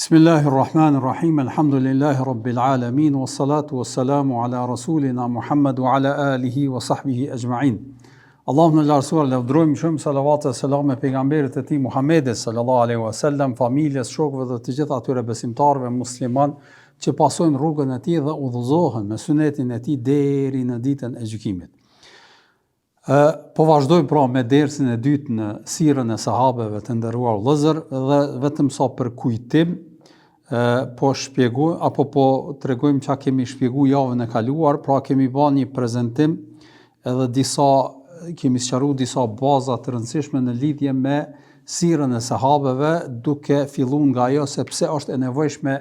Bismillahirrahmanirrahim, alhamdulillahi rabbil alamin, wassalatu wassalamu ala rasulina Muhammad wa ala alihi wa sahbihi ajma'in. Allahumma la rasuar, lavdrojmë shumë salavat e selam e pejgamberit e tij Muhammedit sallallahu alaihi wasallam, familjes, shokëve dhe të gjithë atyre besimtarëve musliman që pasojnë rrugën e tij dhe udhëzohen me sunetin e tij deri në ditën e gjykimit. Po vazhdojmë pra me dersin e dytë në sirën e sahabeve të nderuar vëllezër dhe vetëm sa për kujtim po shpjegoj apo po tregojmë çka kemi shpjeguar javën e kaluar, pra kemi bën një prezantim edhe kemi sqaruar disa baza të rëndësishme në lidhje me sirën e sahabeve, duke filluar nga ajo se pse është e nevojshme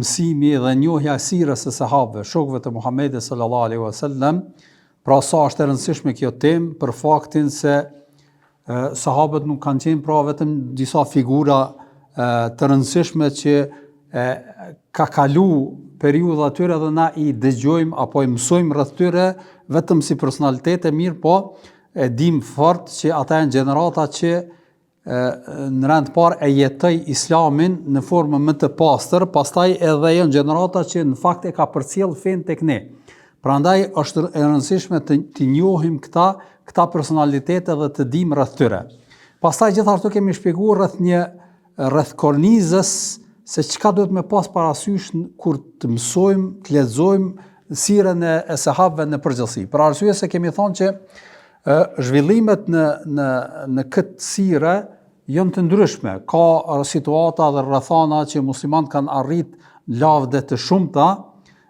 mësimi dhe njohja e sirës së sahabeve, shokëve të Muhamedit sallallahu alaihi wasallam. Pra sa është e rëndësishme kjo temë për faktin se sahabët nuk kanë qenë pra vetëm disa figura të rëndësishme që ka kalu periudha tyre dhe na i dëgjojmë apo i mësojmë rreth tyre vetëm si personalitete mirë, po e dim fort që ata janë gjenerata që në rend parë e jetoi Islamin në formën më të pastër, pastaj edhe janë gjenerata që në fakt e ka përcjell fen tek ne. Prandaj është e rëndësishme të njohim këta personalitete dhe të dim rreth tyre. Pastaj gjithashtu kemi shpjeguar rreth kornizës se çka duhet me pas parasysh kur të mësojmë, të lexojmë sirën e sahabëve në përgjithësi. Për arsye se kemi thënë që zhvillimet në këtë sire janë të ndryshme. Ka situata dhe rrethana që muslimanët kanë arrit lavde të shumta,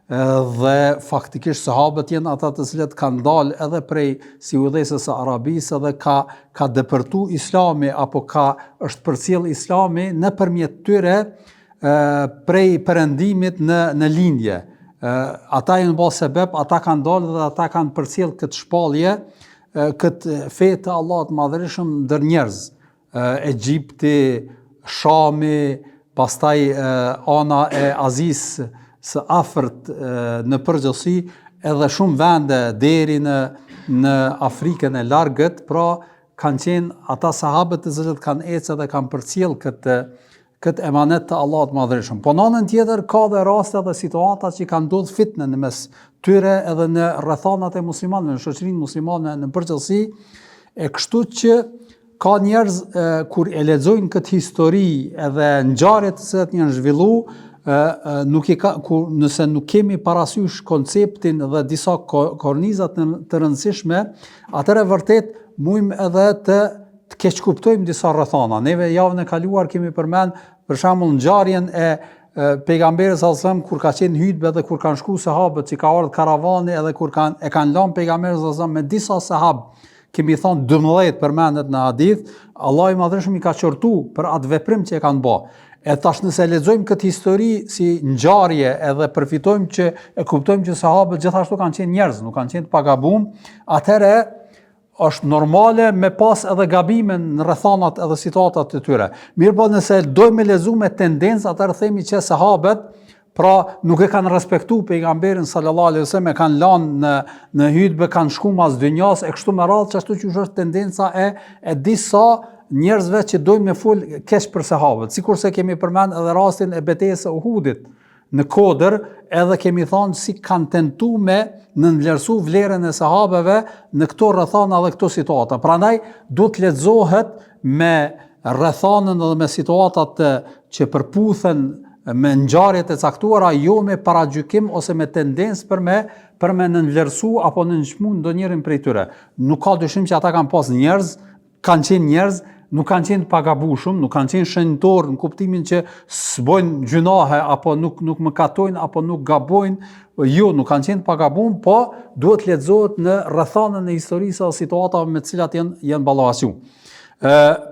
dhe faktikisht sahabët janë ata të cilët kanë dalë edhe prej si udhëheqësisë së Arabisë dhe ka depërtu Islami apo është përcjell Islami nëpërmjet tyre prej perëndimit në lindje. Ata janë bërë sebeb, ata kanë dalë dhe ata kanë përcjell këtë shpallje, këtë fe të Allahut Madhërisht ndër njerëz. Egjipti, Shami, pastaj ana e Azisë së afërt në përgjithësi, edhe shumë vende deri në Afrikën e largët, pra kanë qenë ata sahabët të cilët kanë ecë dhe kanë përcjell këtë emanet të Allahut Madhërisht. Po në anën tjetër ka dhe raste dhe situata që kanë ndodhur fitnë në mes tyre edhe në rrethanat e muslimanëve, në shoqërinë muslimane në përgjithësi, e kështu që ka njerëz kur e lexojnë këtë histori edhe ngjarjet që janë zhvilluar, nëse nuk kemi parasysh konceptin dhe disa kornizat të rëndësishme, atëherë vërtet mujmë edhe të keqkuptojmë disa rrethana. Neve javën e kaluar kemi përmend për shembull ngjarjen e pejgamberit sallallahu alajhi wasallam kur ka qenë hutbë dhe kur kanë shkuar sahabët, që ka ardhur karavani edhe kur kanë lënë pejgamberin sallallahu alajhi wasallam me disa sahabë. Kemi thonë 12 përmendet në hadith, Allahu i Madhërisht i ka qortu për atë veprim që e kanë bërë. E tash nëse lexojmë këtë histori si ngjarje edhe përfitojmë që e kuptojmë që sahabët gjithashtu kanë qenë njerëz, nuk kanë qenë të pagabum, atëherë është normale me pas edhe gabime në rrethanat edhe situatat të tyre. Mirëpo nëse dojmë lexu me tendencë, atëherë themi që sahabët pra nuk e kanë respektuar pejgamberin sallallahu alaihi wasallam, e kanë lënë në hutbë, kanë shkuar mas dynjas e kështu me radhë, ashtu që është tendenca e disa njerëzve që dojnë me fol keq për sahabët, sikurse kemi përmend edhe rastin e betejës së Uhudit në Kodër, edhe kemi thënë si kanë tentuar me nënvlerësu vlerën e sahabeve në këto rrethana dhe këto situata. Prandaj duhet lexohet me rrethanën dhe me situatat që përputhen me ngjarjet e caktuara, jo me paragjykim ose me tendencë për me nënvlerësu apo nënçmu ndonjërin prej tyre. Nuk ka dyshim që ata kanë pas njerëz, kanë qenë njerëz, nuk kanë qenë pagabushëm, nuk kanë qenë shenjtor në kuptimin që s'bojnë gjunahe apo nuk mëkatojnë apo nuk gabojnë, jo, nuk kanë qenë pagabum, po duhet lexohet në rrethanën e historisë ose situatave me të cilat janë ballafaqur.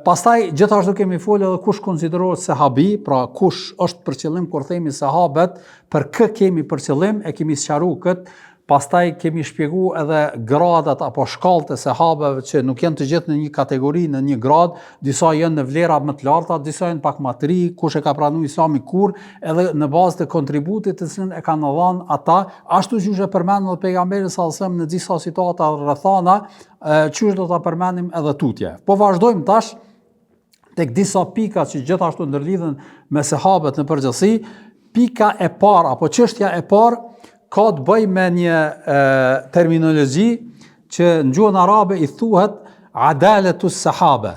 Pastaj gjithashtu kemi folur edhe kush konsiderohet sahabi, pra kush është për qëllim kur themi sahabët, për kë kemi për qëllim, e kemi sqaruar këtë. Pastaj kemi shpjeguar edhe gradat apo shkallët e sahabëve që nuk janë të gjithë në një kategori, në një grad, disa janë në vlera më të larta, disa janë pak më të ri, kush e ka pranuar Islamin kur, edhe në bazë të kontributit të cilën e kanë dhënë ata, ashtu siç e përmendën pejgamberi sallallahu alajhi wasallam në disa situata rrethana, çush do ta përmendim edhe tutje. Po vazhdojmë tash tek disa pika që gjithashtu ndërlidhen me sahabët në përgjithësi. Pika e parë apo çështja e parë ka të bëjë me një terminologji që në gjuhën arabe i thuhet adaletus sahabe.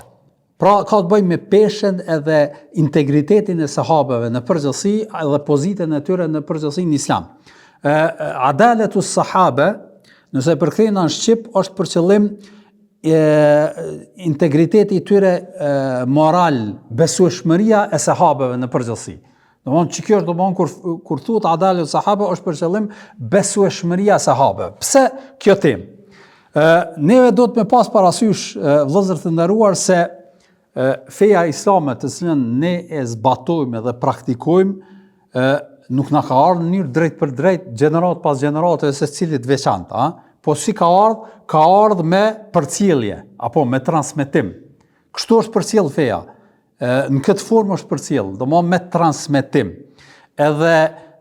Pra ka të bëjë me peshën edhe integritetin e sahabeve në përgjithësi edhe pozitën e tyre në përgjithësi në islam. Adaletus sahabe, nëse e përkthejmë në shqip, është për qëllim integriteti i tyre moral, besueshmëria e sahabeve në përgjithësi. Domthonjë që kjo është domthonjë kur thuhet adaletus sahabe është për qëllim besueshmëria e sahabeve. Pse kjo temë? Neve do të me pas parasysh vëllezër të nderuar se feja islame të cilën ne e zbatojmë dhe praktikojmë nuk na ka ardhur në mënyrë drejt për drejt, gjenerat pas gjenerate se cilit veçantë, po si ka ardhur me përcjellje apo me transmetim. Kështu është përcjell feja. Në këtë formë është përcjell, domthonë me transmetim. Edhe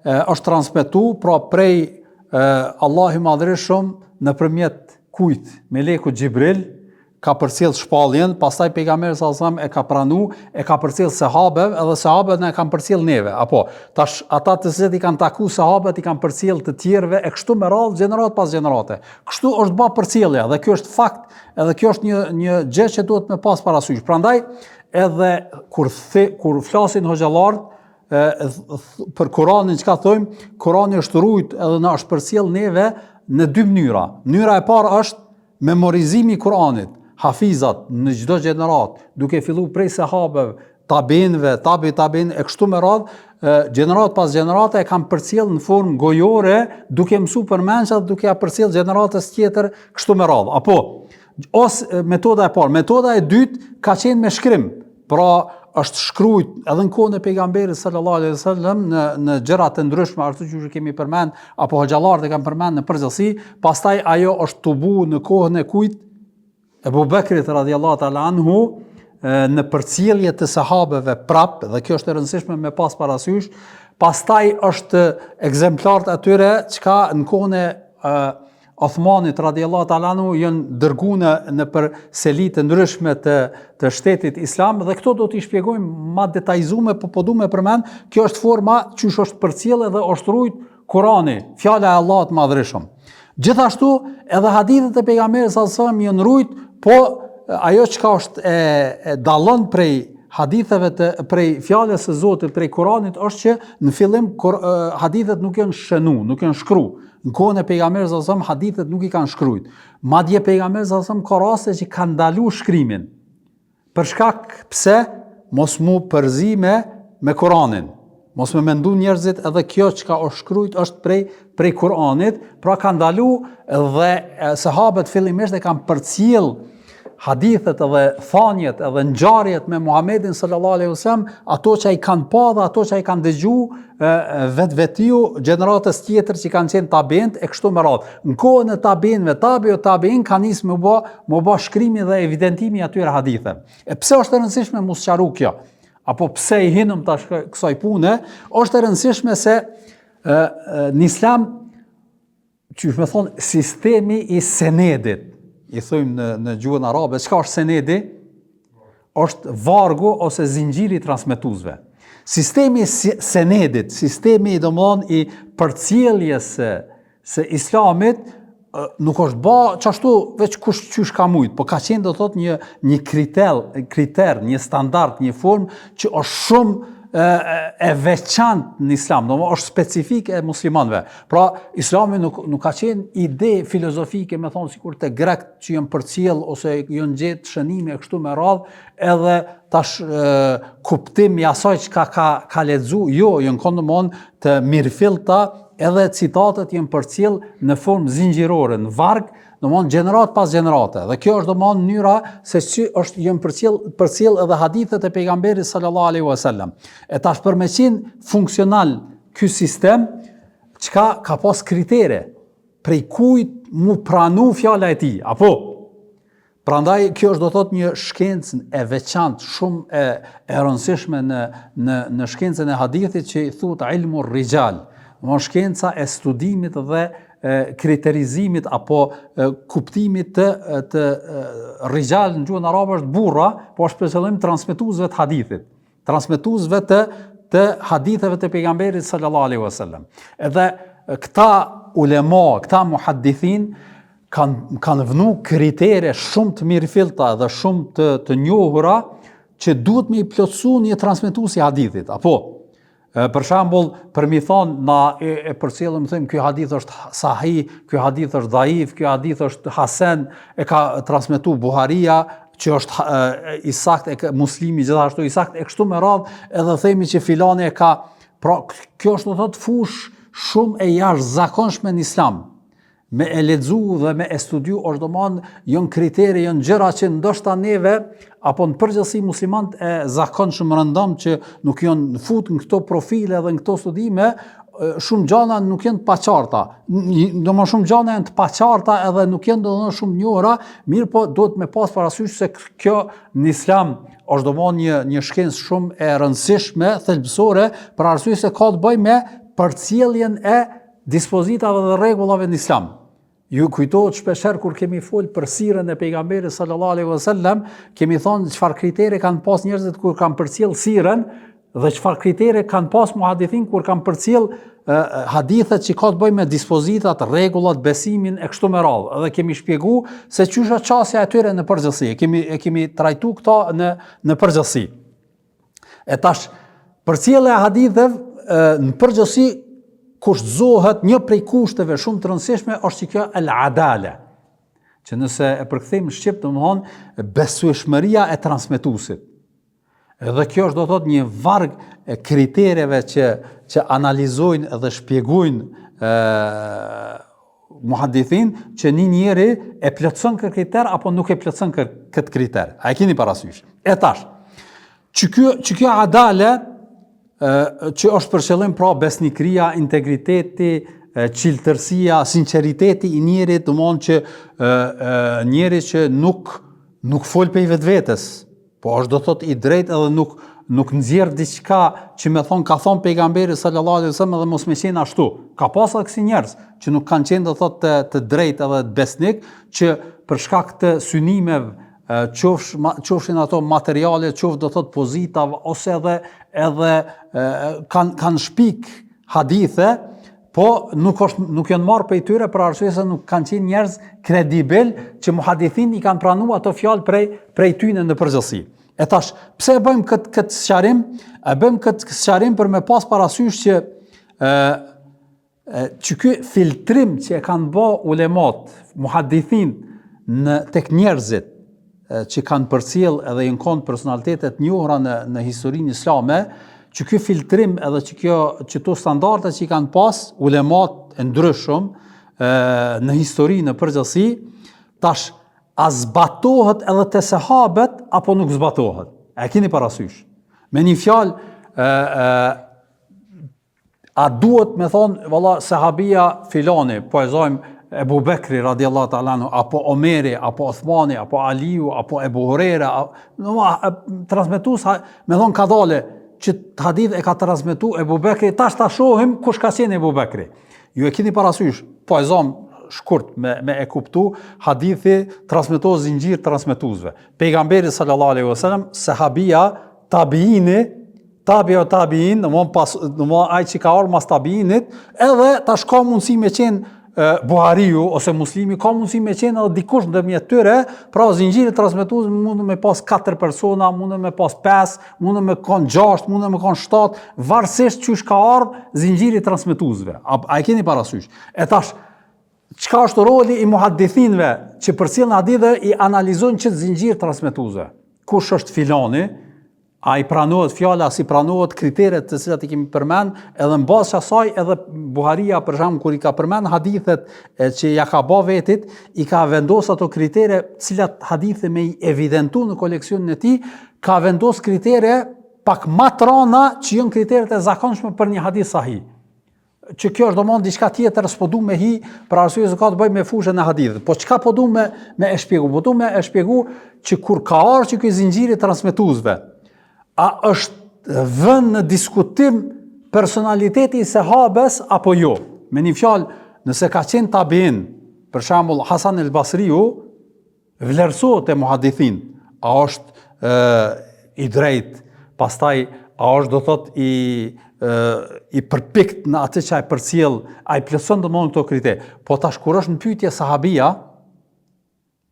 është transmetuar pra prej Allahu i Madhërisht nëpërmjet kujt? Meleku Xhibril ka përcjell shpalljen, pastaj pejgamberi sallallahu alajhi wasallam e ka pranuar, e ka përcjell sahabëve, edhe sahabët na kanë përcjell neve. Apo tash ata të cilët i kanë takuar sahabët i kanë përcjell të tjerëve e kështu me radhë gjenerat pas gjenerate. Kështu është bërë përcjellja dhe kjo është fakt, edhe kjo është një gjë që duhet me pas parasysh. Prandaj edhe kur flasin hoxhallarët për Kur'anin çka thojmë, Kur'ani është rujt edhe na është përcjell neve në dy mënyra. Mënyra e parë është memorizimi i Kur'anit. Hafizat në çdo gjenerat, duke filluar prej sahabeve, tabiinëve, tabiin e kështu me radhë, gjenerat pas gjenerate e kanë përcjell në formë gojore, duke mësuar përmendja, duke ja përcjell gjeneratës tjetër kështu me radhë. Apo ose metoda e parë, metoda e dytë ka qenë me shkrim. Pra është shkruajt edhe në kohën e pejgamberit sallallahu alaihi wasallam në gjëra të ndryshme, ashtu siç kemi përmend, apo hoxhallarët e kanë përmend në përgjithësi, pastaj ajo është tubu në kohën e kujt? Ebu Bekrit radhiyallahu ta'ala anhu në përcjellje të sahabeve prap, dhe kjo është e rëndësishme me pas parasysh, pastaj është ekzemplarët atyre çka në kohën e Othmanit radhiyallahu ta'ala anhu janë dërguar në për seli të ndryshme të shtetit islam dhe këto do t'i shpjegojmë më detajzuar, po du me përmend, kjo është forma çysh është përcjellë dhe është rujt Kurani, fjala e Allahut Madhërisht. Gjithashtu edhe hadithet e pejgamberit sallallahu alajhi wasallam janë rujt, po ajo çka është e dallon prej haditheve prej fjalës së Zotit, prej Kuranit, është që në fillim hadithet nuk janë shënuar, nuk janë shkruar. Në kohën e pejgamberit sallallahu alajhi wasallam hadithet nuk i kanë shkruajt. Madje pejgamberi sallallahu alajhi wasallam ka raste që kanë ndaluar shkrimin. Për shkak pse mos mu përzi me Kuranin. Mos me mendu njerëzit edhe kjo çka është shkruajt është prej Kuranit, pra kanë ndaluar dhe sahabët fillimisht e kanë përcjell hadithet edhe thanjet edhe ngjarjet me Muhamedit sallallahu alaihi wasallam, ato që ai kanë pa dhe ato që ai kanë dëgjuar vetvetiu gjeneratës tjetër që kanë qenë tabiint e kështu me radhë. Në kohën e tabiinëve, tabiin kanë nisë me bë shkrimi dhe evidentimi atyre hadithe. E pse është e rëndësishme mos sqaru kjo? Apo pse i hinëm tash kësaj pune? Është e rëndësishme se në Islam, që më thon, sistemi i senedit, i thojmë në gjuhën arabe, çka është senedi? Është vargu ose zinxhiri i transmetuesve. Sistemi i senedit, sistemi domthonë i përcjelljes së Islamit nuk është bë çashtu veç kush qysh ka mujt, po ka qenë do thotë një kriter, një standard, një formë që është shumë e veçantë në Islam, domethënë është specifike e muslimanëve. Pra Islami nuk ka qenë ide filozofike, me thonë sikur te grekt që janë përcjell ose janë gjetë shënime kështu me radhë, edhe tash kuptimi i asaj çka ka lexuar, jo, janë kondomon të mirëfillta, edhe citatet janë përcjell në formë zinxhirore, në varg, domthonë gjenerat pas gjenerate. Dhe kjo është domthonë mënyra se si është janë përcjell edhe hadithet e pejgamberit sallallahu alaihi wasallam. E tash për me qenë funksional ky sistem, çka ka pas kritere prej kujt mu pranu fjala e tij, apo prandaj kjo është do thotë një shkencë e veçantë, shumë e rëndësishme në shkencën e hadithit që i thuhet ilmu rijal. Shkenca e studimit dhe kriterizimit apo kuptimit të rijal në gjuhën arabe është burra, po është për qëllim transmetuesve të hadithit, transmetuesve të haditheve të pejgamberit sallallahu alaihi wasallam. Edhe këta ulema, këta muhaddithin kanë vënë kritere shumë të mirëfillta dhe shumë të njohura që duhet me i plotësu një transmetues i hadithit. Apo, për shembull, për mi thonë, na e përcjellim thëmë, ky hadith është sahih, ky hadith është dhaif, ky hadith është hasan, e ka transmetuar Buharia, që është i saktë, Muslimi gjithashtu i saktë, e kështu me radhë, edhe themi që filani e ka, pra kjo është do thotë fush shumë e jashtëzakonshme në Islam. Me e lexu dhe me e studiu është domon janë kriteri, janë gjëra që ndoshta neve apo në përgjithësi muslimanët e zakonshëm rëndom që nuk janë fut në këto profile dhe në këto studime, shumë gjëra nuk janë të paqarta. Domosdoshmë shumë gjëra janë të paqarta edhe nuk janë domosdoshmë shumë njohura, mirë po duhet me pas parasysh se kjo në Islam është domon një shkencë shumë e rëndësishme, thelbësore, për arsye se ka të bëjë me përcjelljen e dispozitave dhe rregullave në Islam. Ju kujtohet shpeshherë kur kemi folë për sirën e pejgamberit sallallahu alaihi wasallam, kemi thonë çfarë kritere kanë pas njerëzit kur kanë përcjell sirën dhe çfarë kritere kanë pas muhadithin kur kanë përcjell hadithet që ka të bëjnë me dispozitat, rregullat, besimin e kështu me radhë. Edhe kemi shpjeguar se çysh është çësia e tyre në përgjithësi. E kemi trajtuar këto në përgjithësi. E tash përcjellja e haditheve në përgjithësi kushtzohet një prej kushteve shumë të rëndësishme është që kjo al-adala, që nëse e përkthejmë në shqip domethënë besueshmëria e transmetuesit. Edhe kjo është do thotë një varg e kritereve që analizojnë dhe shpjegojnë muhaddithin që një njeri e plotson këtë kriter apo nuk e plotson këtë kriter. A e keni parasysh? E tash, që kjo adale që është për qëllim pra besnikëria, integriteti, qiltërsia, sinqeriteti i njerit, domthonjë që njeri që nuk fol prej vetvetes, po është do thotë i drejtë edhe nuk nxjerr diçka që me thon ka thon pejgamberi sallallahu alaihi wasallam dhe mos më qenë ashtu. Ka pasur kësi njerëz që nuk kanë qenë do thotë të drejtë edhe të besnik, që për shkak të synimeve qofshin ato materiale, qoftë do thot pozitav, ose edhe kanë shpik hadithe, po nuk janë marrë prej tyre për arsye se nuk kanë qenë njerëz kredibel që muhadithin i kanë pranuar ato fjalë prej tyre në përgjithësi. E tash, pse e bëjmë këtë sqarim? E bëjmë këtë sqarim për me pas parasysh që ky filtrim që e kanë bë ulemat, muhadithin tek njerëzit që kanë përcjell edhe janë kanë personalitetet njohura në historinë islame, që ky filtrim edhe që këto standarde që i kanë pas ulemat e ndryshëm në histori në përgjithësi, tash a zbatohet edhe te sahabët apo nuk zbatohet? A keni parasysh? Me një fjalë, a duhet me thonë, valla sahabia filani, po e zojmë Ebu Bekri radiallahu ta'ala anhu, apo Omeri, apo Othmani, apo Aliu, apo Ebu Hurera, transmetues me thonë ka dale që hadith e ka transmetu Ebu Bekri, tash ta shohim kush ka qenë Ebu Bekri. Ju e keni parasysh, po e zom shkurt me e kuptu, hadithi transmetohet zinxhir transmetuesve. Pejgamberi sallallahu alaihi wasallam, sahabia, tabiini, tabiin, domthonjë ai që ka ardhur mas tabiinit, edhe tash ka mundësi me qenë Buhariu ose Muslimi, ka mundësi me qenë edhe dikush ndërmjet tyre, pra zinxhiri transmetues mund me pas 4 persona, mund me pas 5, mund me kon 6, mund me kon 7, varësisht çysh ka ardhur zinxhiri transmetuesve. A e keni parasysh? E tash, çka është roli i muhaddithinëve që përcjellin hadithe i analizojnë çet zinxhir transmetuesve? Kush është filani? A i pranohet fjala, si pranohet kriteret të cilat i kemi përmend, edhe në bazë asaj edhe Buharia për shembull kur i ka përmend hadithet që ja ka bë vetit, i ka vendosur ato kritere, cilat hadithe me i evidentu në koleksionin e tij, ka vendosur kritere pak më të rënda që janë kriteret e zakonshme për një hadith sahih. Që kjo është domosdoshmë diçka tjetër, s'po du me hi për arsye se ka të bëjë me fushën e hadithit. Po çka po du me e shpjegoj? Po du me e shpjegoj që kur ka ardhur që ky zinxhiri transmetuesve, a është vënë në diskutim personaliteti i sahabes apo jo? Me një fjalë, nëse ka qenë tabiin, për shembull Hasan el Basriu, vlerësohet e muhadithin, a është i drejt, pastaj a është do thot i përpikt në atë që ai përcjell, ai plotson domosdoshmë këto kriter. Po tash kur është në pyetje sahabia,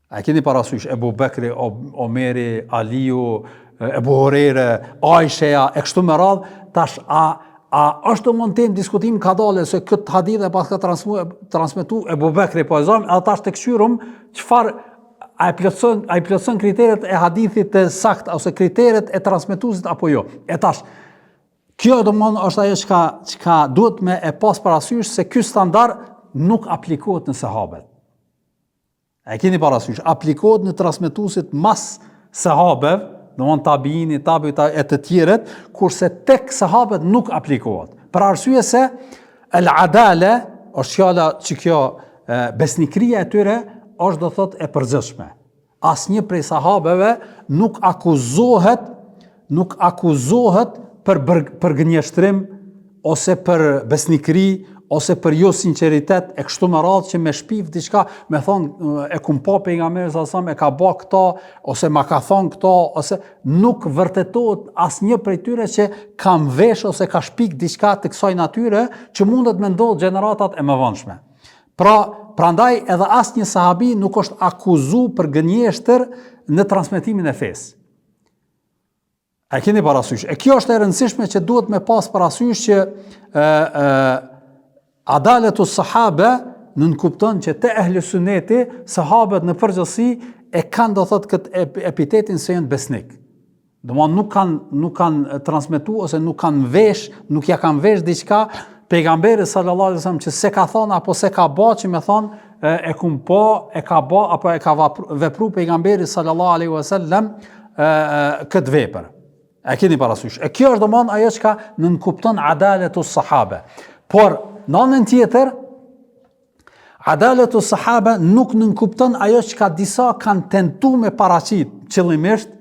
a keni parasysh Ebu Bekri, Omeri, Aliu, Ebu Hurere, Aisha, e kështu me radhë, tash a është domosdoshmë temë diskutim ka dalë se këtë hadith e pas ka transmetu Ebu Bekri, po e zonë, edhe tash të këshyrum çfarë a i plotson kriteret e hadithit të sakt ose kriteret e transmetuesit apo jo. E tash kjo domosdoshmë është ajo çka duhet me e pas parasysh se ky standard nuk aplikohet në sahabët. E keni parasysh, aplikohet në transmetuesit mas sahabëve, domthonë tabiini, tabiut e të tjerët, kurse tek sahabët nuk aplikohet. Për arsye se el-adale është fjala që kjo besnikëria e tyre është do thot e përgjithshme. Asnjë prej sahabeve nuk akuzohet për gënjeshtrim ose për besnikëri ose për jo sinqeritet e kështu me radhë që me shpif diçka, me thonë e kum pa pejgamberin sa e ka bë këto ose ma ka thonë këto ose nuk vërtetohet asnjë prej tyre që ka vesh ose ka shpik diçka të kësaj natyre që mundet me ndodhë gjeneratat e mëvonshme. Prandaj edhe asnjë sahabi nuk është akuzuar për gënjeshtër në transmetimin e fesë. A keni parasysh? E kjo është e rëndësishme që duhet me pas parasysh që adaletu sahabe nënkupton që te ehli suneti sahabët në përgjithësi e kanë do thot këtë epitetin se janë besnik. Domthonë nuk kanë transmetuar ose nuk ja kanë vesh diçka pejgamberi sallallahu alaihi wasallam që se ka thonë apo se ka bë që më thonë e kum po, e ka bë apo e ka vepru pejgamberi sallallahu alaihi wasallam këtë vepër. E keni parasysh. E kjo është domthonë ajo që nënkupton adaletu sahabe. Por në anën tjetër, adaletu sahabe nuk nënkupton ajo që disa kanë tentu me paraqit qëllimisht,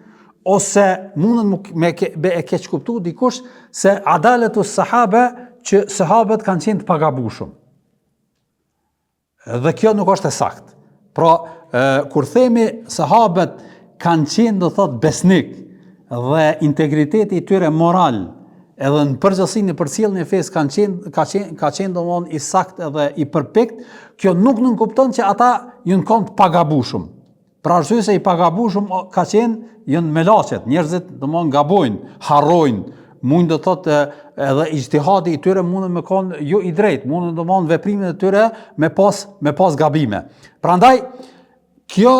ose mundën me e keq kuptu dikush, se adaletu sahabe që sahabët kanë qenë të pagabushëm. Dhe kjo nuk është e saktë. Pra, kur themi sahabët kanë qenë do thot besnik dhe integriteti i tyre moral edhe në përgjithësi në përcjelljen e fesë ka qenë domthonë i saktë edhe i përpikt, kjo nuk nënkupton që ata janë të pagabushëm. Për arsye se i pagabushëm ka qenë janë melaçet, njerëzit domthonë gabojnë, harrojnë, mund të thotë edhe ijtihadi i tyre mundën me kon jo i drejt, mundën domthonë veprimet e tyre me pas gabime. Prandaj kjo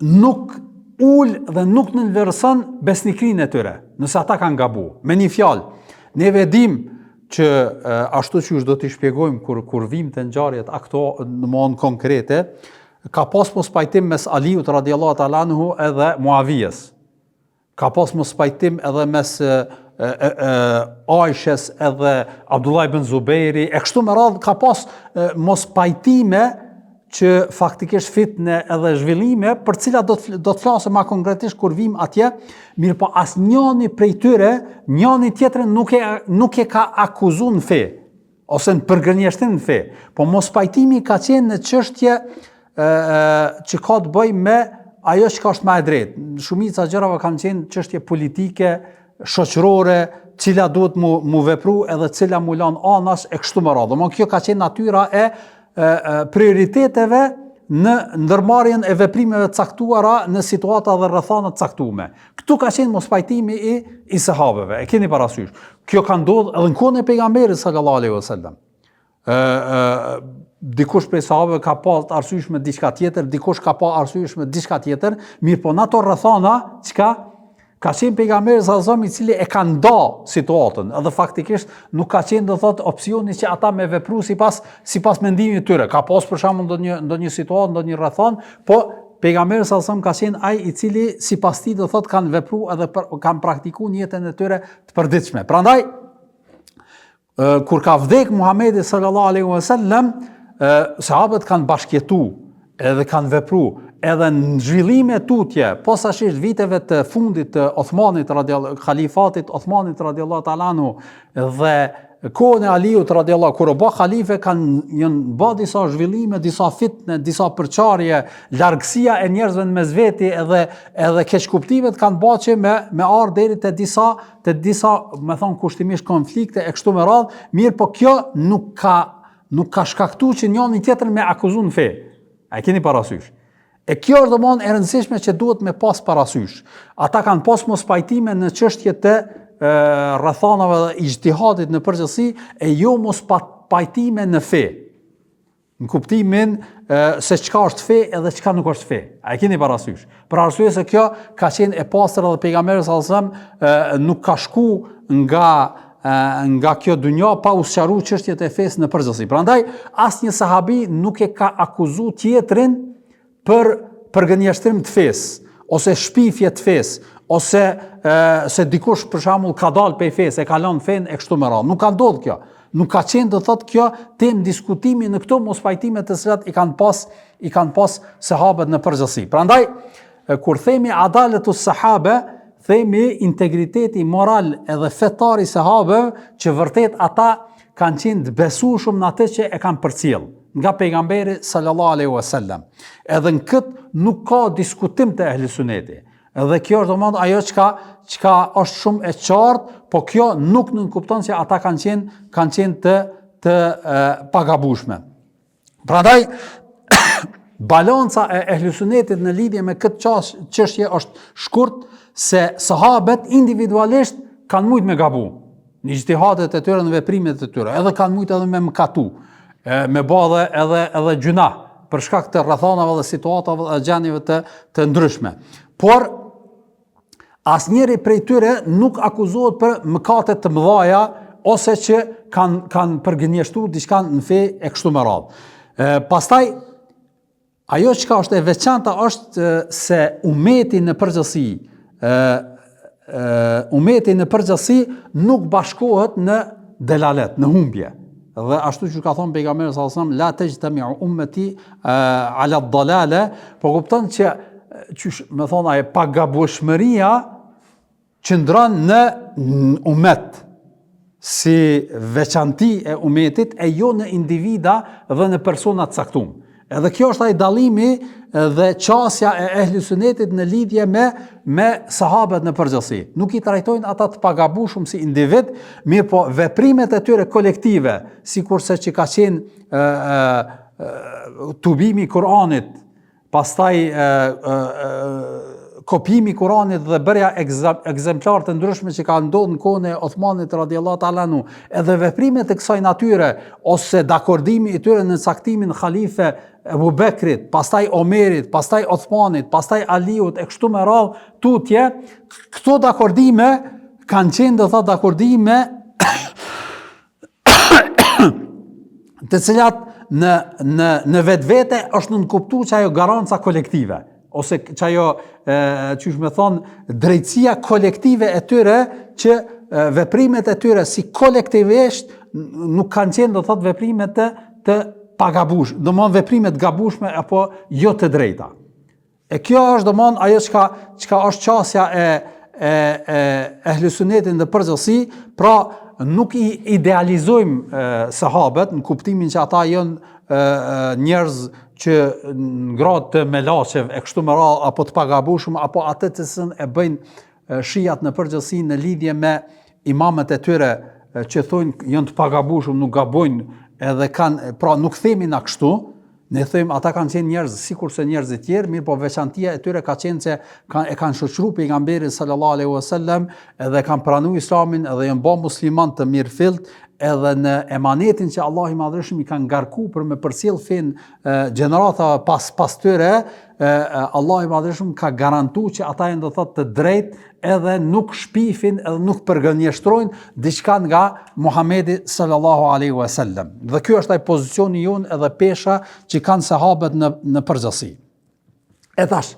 nuk ul dhe nuk nënvlerëson besnikrinë e tyre, nëse ata kanë gabu. Me një fjalë, ne vedim që ashtu që do t'i shpjegojmë kur vim të ngjarjet akto në mënyrë konkrete, ka pas mos pajtim mes Aliut radhiyallahu ta'ala anhu edhe Muavijes. Ka pas mos pajtim edhe mes Aishës edhe Abdullah ibn Zubairi, e kështu me radhë ka pas mos pajtime që faktikisht fitne edhe zhvillime për cilat do të flasë ma konkretisht kur vim atje, mirë po as njëni prej tyre, njëni tjetrin nuk e ka akuzu në fe, ose në përgënjeshtim në fe, po mos pajtimi ka qenë në çështje që ka të bëj me ajo që ka është ma e drejtë. Shumica gjërave kanë qenë çështje politike, shoqërore, cila duhet mu vepru edhe cila mu lan anash e kështu me radhë. Kjo ka qenë natyra e prioriteteve në ndërmarrjen e veprimeve të caktuara në situata dhe rrethana të caktuara. Ktu ka qenë mos pajtimi i sahabeve. E keni parasysh. Kjo ka ndodhur edhe në kohën e pejgamberit sallallahu alaihi wasallam. Dikush prej sahabeve ka pas arsysh me diçka tjetër, dikush ka pas arsysh me diçka tjetër, mirë po në ato rrethana çka ka qenë pejgamberi sallallahu alaihi wasallam i cili e ka nda situatën, edhe faktikisht nuk ka qenë do thot opsioni që ata me vepru sipas mendimit të tyre. Ka pas për shembull ndonjë situatë, ndonjë rrethon, po pejgamberi sallallahu alaihi wasallam ka qenë ai i cili sipas tij do thot kanë vepru edhe kanë praktikuar në jetën e tyre të përditshme. Prandaj kur ka vdek Muhamedi sallallahu alaihi wasallam, sahabët kanë bashkëjetuar edhe kanë vepru, edhe në zhvillime tutje, posaçërisht viteve të fundit të Othmanit, khalifatit Othmanit radhiyallahu ta'ala anhu, dhe kohën e Aliut radiallahu, kur u bë halife, janë bë disa zhvillime, disa fitne, disa përçarje, largësia e njerëzve në mesveti edhe keqkuptimet kanë bërë që me ardhur deri te disa, me thon kushtimisht konflikte e kështu me radhë, mirë po kjo nuk ka shkaktuar që njëri tjetrin me akuzun fe. A keni parasysh? E kjo është domosdoshmë e rëndësishme që duhet me pas parasysh. Ata kanë pas mos pajtime në çështje të rrethanave dhe ijtihadit në përgjithësi, e jo mos pajtime në fe. Në kuptimin se çka është fe edhe çka nuk është fe. A e keni parasysh? Për arsye se kjo ka qenë e pastër edhe pejgamberi sallallahu alajhi wasallam nuk ka shku nga kjo dunja pa u sqaruar çështjet e fesë në përgjithësi. Prandaj asnjë sahabi nuk e ka akuzuar tjetrin për gënjeshtrim të fesë ose shpifje të fesë, ose se dikush për shembull ka dalë prej fesë, e ka lënë fen e kështu me radhë. Nuk ka ndodhur kjo. Nuk ka qenë të thotë kjo temë diskutimi në këto mospajtime të cilat i kanë pas sahabët në përgjithësi. Prandaj kur themi adaletus sahabe, themi integriteti moral edhe fetar i sahabëve, që vërtet ata kanë qenë të besueshëm në atë që e kanë përcjell nga pejgamberi sallallahu alaihi wasallam. Edhe në këtë nuk ka diskutim të ehli suneti. Edhe kjo është domosdoshmë ajo çka është shumë e qartë, po kjo nuk nënkupton se ata kanë qenë të pagabueshme. Prandaj balanca e ehli sunetit në lidhje me këtë çështje është shkurt, se sahabët individualisht kanë mujt me gabu në ijtihadet e tyre, në veprimet e tyre, edhe kanë mujt edhe me mëkatu, me bë edhe gjuna për shkak të rrethanave dhe situatave dhe gjendjeve të ndryshme. Por asnjëri prej tyre nuk akuzohet për mëkate të mëdha ose që kanë përgënjeshtuar diçka në fe e kështu me radhë. Pastaj ajo çka është e veçanta është se umeti në përgjithësi nuk bashkohet në delalet, në humbje. Dhe ashtu që ka thonë pejgamberi sallallahu alajhi wasallam, la tajtami'u ummati ala ad-dalala, po kupton që me thonë ai pagabueshmëria qëndron në umet si veçanti e umetit, e jo në individa dhe në persona të caktuar. Edhe kjo është ai dallimi dhe qasja e ehli sunetit në lidhje me sahabët në përgjithësi. Nuk i trajtojnë ata të pagabueshëm si individ, mirë po veprimet e tyre kolektive, sikurse që ka qenë tubimi i Kuranit, pastaj kopimi i Kuranit dhe bërja ekzemplar të ndryshme që ka ndodhur në kohën e Uthmanit radhiyallahu ta'ala anhu, edhe veprimet e kësaj natyre ose dakordimi i tyre në caktimin xhalife Ebu Bekrit, pastaj Omerit, pastaj Uthmanit, pastaj Aliut e kështu me radhë tutje, këto dakordime kanë qenë do thotë dakordime të cilat në vetvete është nënkuptuar që ajo garanca kolektive, ose që ajo, qysh me thonë, drejtësia kolektive e tyre, që veprimet e tyre si kolektivisht nuk kanë qenë, do thotë, veprimet të pagabush, do mon veprimet gabushme apo jo të drejta. E kjo është do mon ajo çka është qasja e ehli sunetit në përgjithësi, pra nuk i idealizojmë sahabët në kuptimin që ata janë njerëz që në gradë të melaçev e kështu me radhë, apo të pagabushëm, apo atë të cilën e bëjnë shijat në përgjithësi në lidhje me imamet e tyre që thonë janë të pagabushëm, nuk gabojnë, edhe kanë, pra nuk themi na kështu, ne themi ata kanë qenë njerëz sikurse njerëzit tjerë, mirë po veçantia e tyre ka qenë se e kanë shoqëruar pejgamberin sallallahu alaihi wasallam, edhe kanë pranuar Islamin, edhe janë bërë musliman të mirëfillt, edhe në emanetin që Allah i Madhërisht i kanë ngarkuar për me përcjell fen gjenerata pas tyre, Allah i Madhërisht ka garantuar që ata janë do thotë të drejtë, edhe nuk shpifin, edhe nuk përgënjeshtrojnë diçka nga Muhamedi sallallahu alaihi wasallam. Dhe ky është ai pozicioni jon edhe pesha që kanë sahabët në përgjithësi. E thash,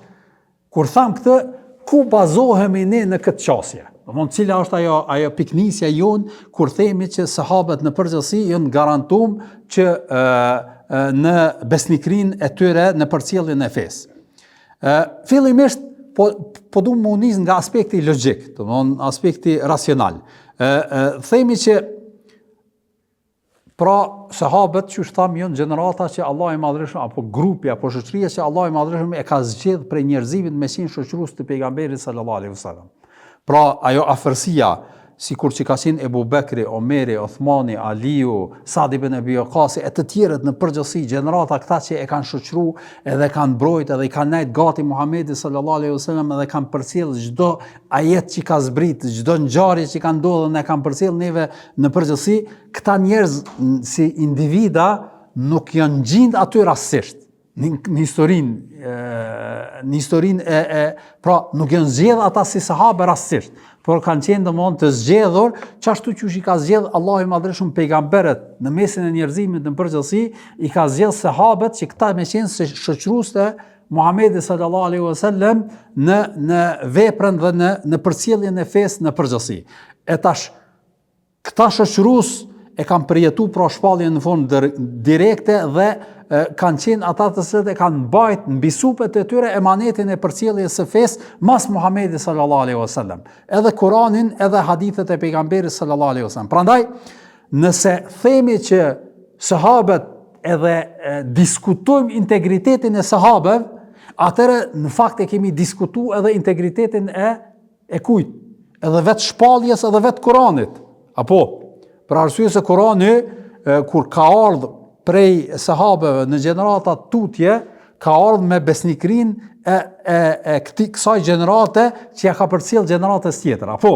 kur tham këtë, ku bazohemi ne në këtë qasje? Domthon cila është ajo piknisja jonë kur themi që sahabët në përgjithësi janë garantuar që në besnikrinë e tyre në përcjelljen e fesë. Fillimisht po du më nis nga aspekti logjik, domthon aspekti racional. Themi që Pra, sahabët që thamë janë gjenerata që Allah i madhreshëm, apo grupi, apo shoqëria që Allah i madhreshëm e ka zgjedhur prej njerëzimit me qenë shoqërues të pejgamberit sallallahu alaihi wasallam. Pra, ajo afërsia, sikur që ka qenë Ebu Bekri, Omeri, Othmani, Aliu, Sa'd ibn Abi Waqqas e të tjerët në përgjithësi, gjenerata këta që e kanë shoqëruar edhe kanë mbrojtë edhe i kanë nejt gati Muhamedit sallallahu alaihi wasallam edhe kanë përcjell çdo ajet që ka zbrit, çdo ngjarje që ka ndodhur ne kanë përcjell neve në përgjithësi, këta njerëz si individa nuk janë gjind aty rastësisht. Në historinë pra nuk janë zgjedh ata si sahabe rastësisht, por kanë qenë domthonë të zgjedhur çashtu që i ka zgjedh Allahu i madhreshëm pejgamberët në mesin e njerëzimit në përgjithësi, i ka zgjedh sahabët që këta me qenë se shoqërues të Muhamedit sallallahu alaihi wasallam në veprën dhe në përcjelljen e fesë në përgjithësi. E tash këta shoqërues e kanë përjetuar pra shpalljen në fund direkte dhe kanë qenë ata të cilët e kanë mbajt mbi supet e tyre emanetin e përcjelljes së fesë mas Muhamedit sallallahu alaihi wasallam. Edhe Kur'anin, edhe hadithet e pejgamberit sallallahu alaihi wasallam. Prandaj, nëse themi që sahabët edhe diskutojmë integritetin e sahabëve, atëherë në fakt e kemi diskutuar edhe integritetin e kujt? Edhe vetë shpalljes edhe vetë Kur'anit. Apo, për arsye se Kur'ani kur ka ardhur prej sahabeve në gjenerata tutje, ka ardhur me besnikrin e kësaj gjenerate që ja ka përcjell gjeneratës tjetër. Apo,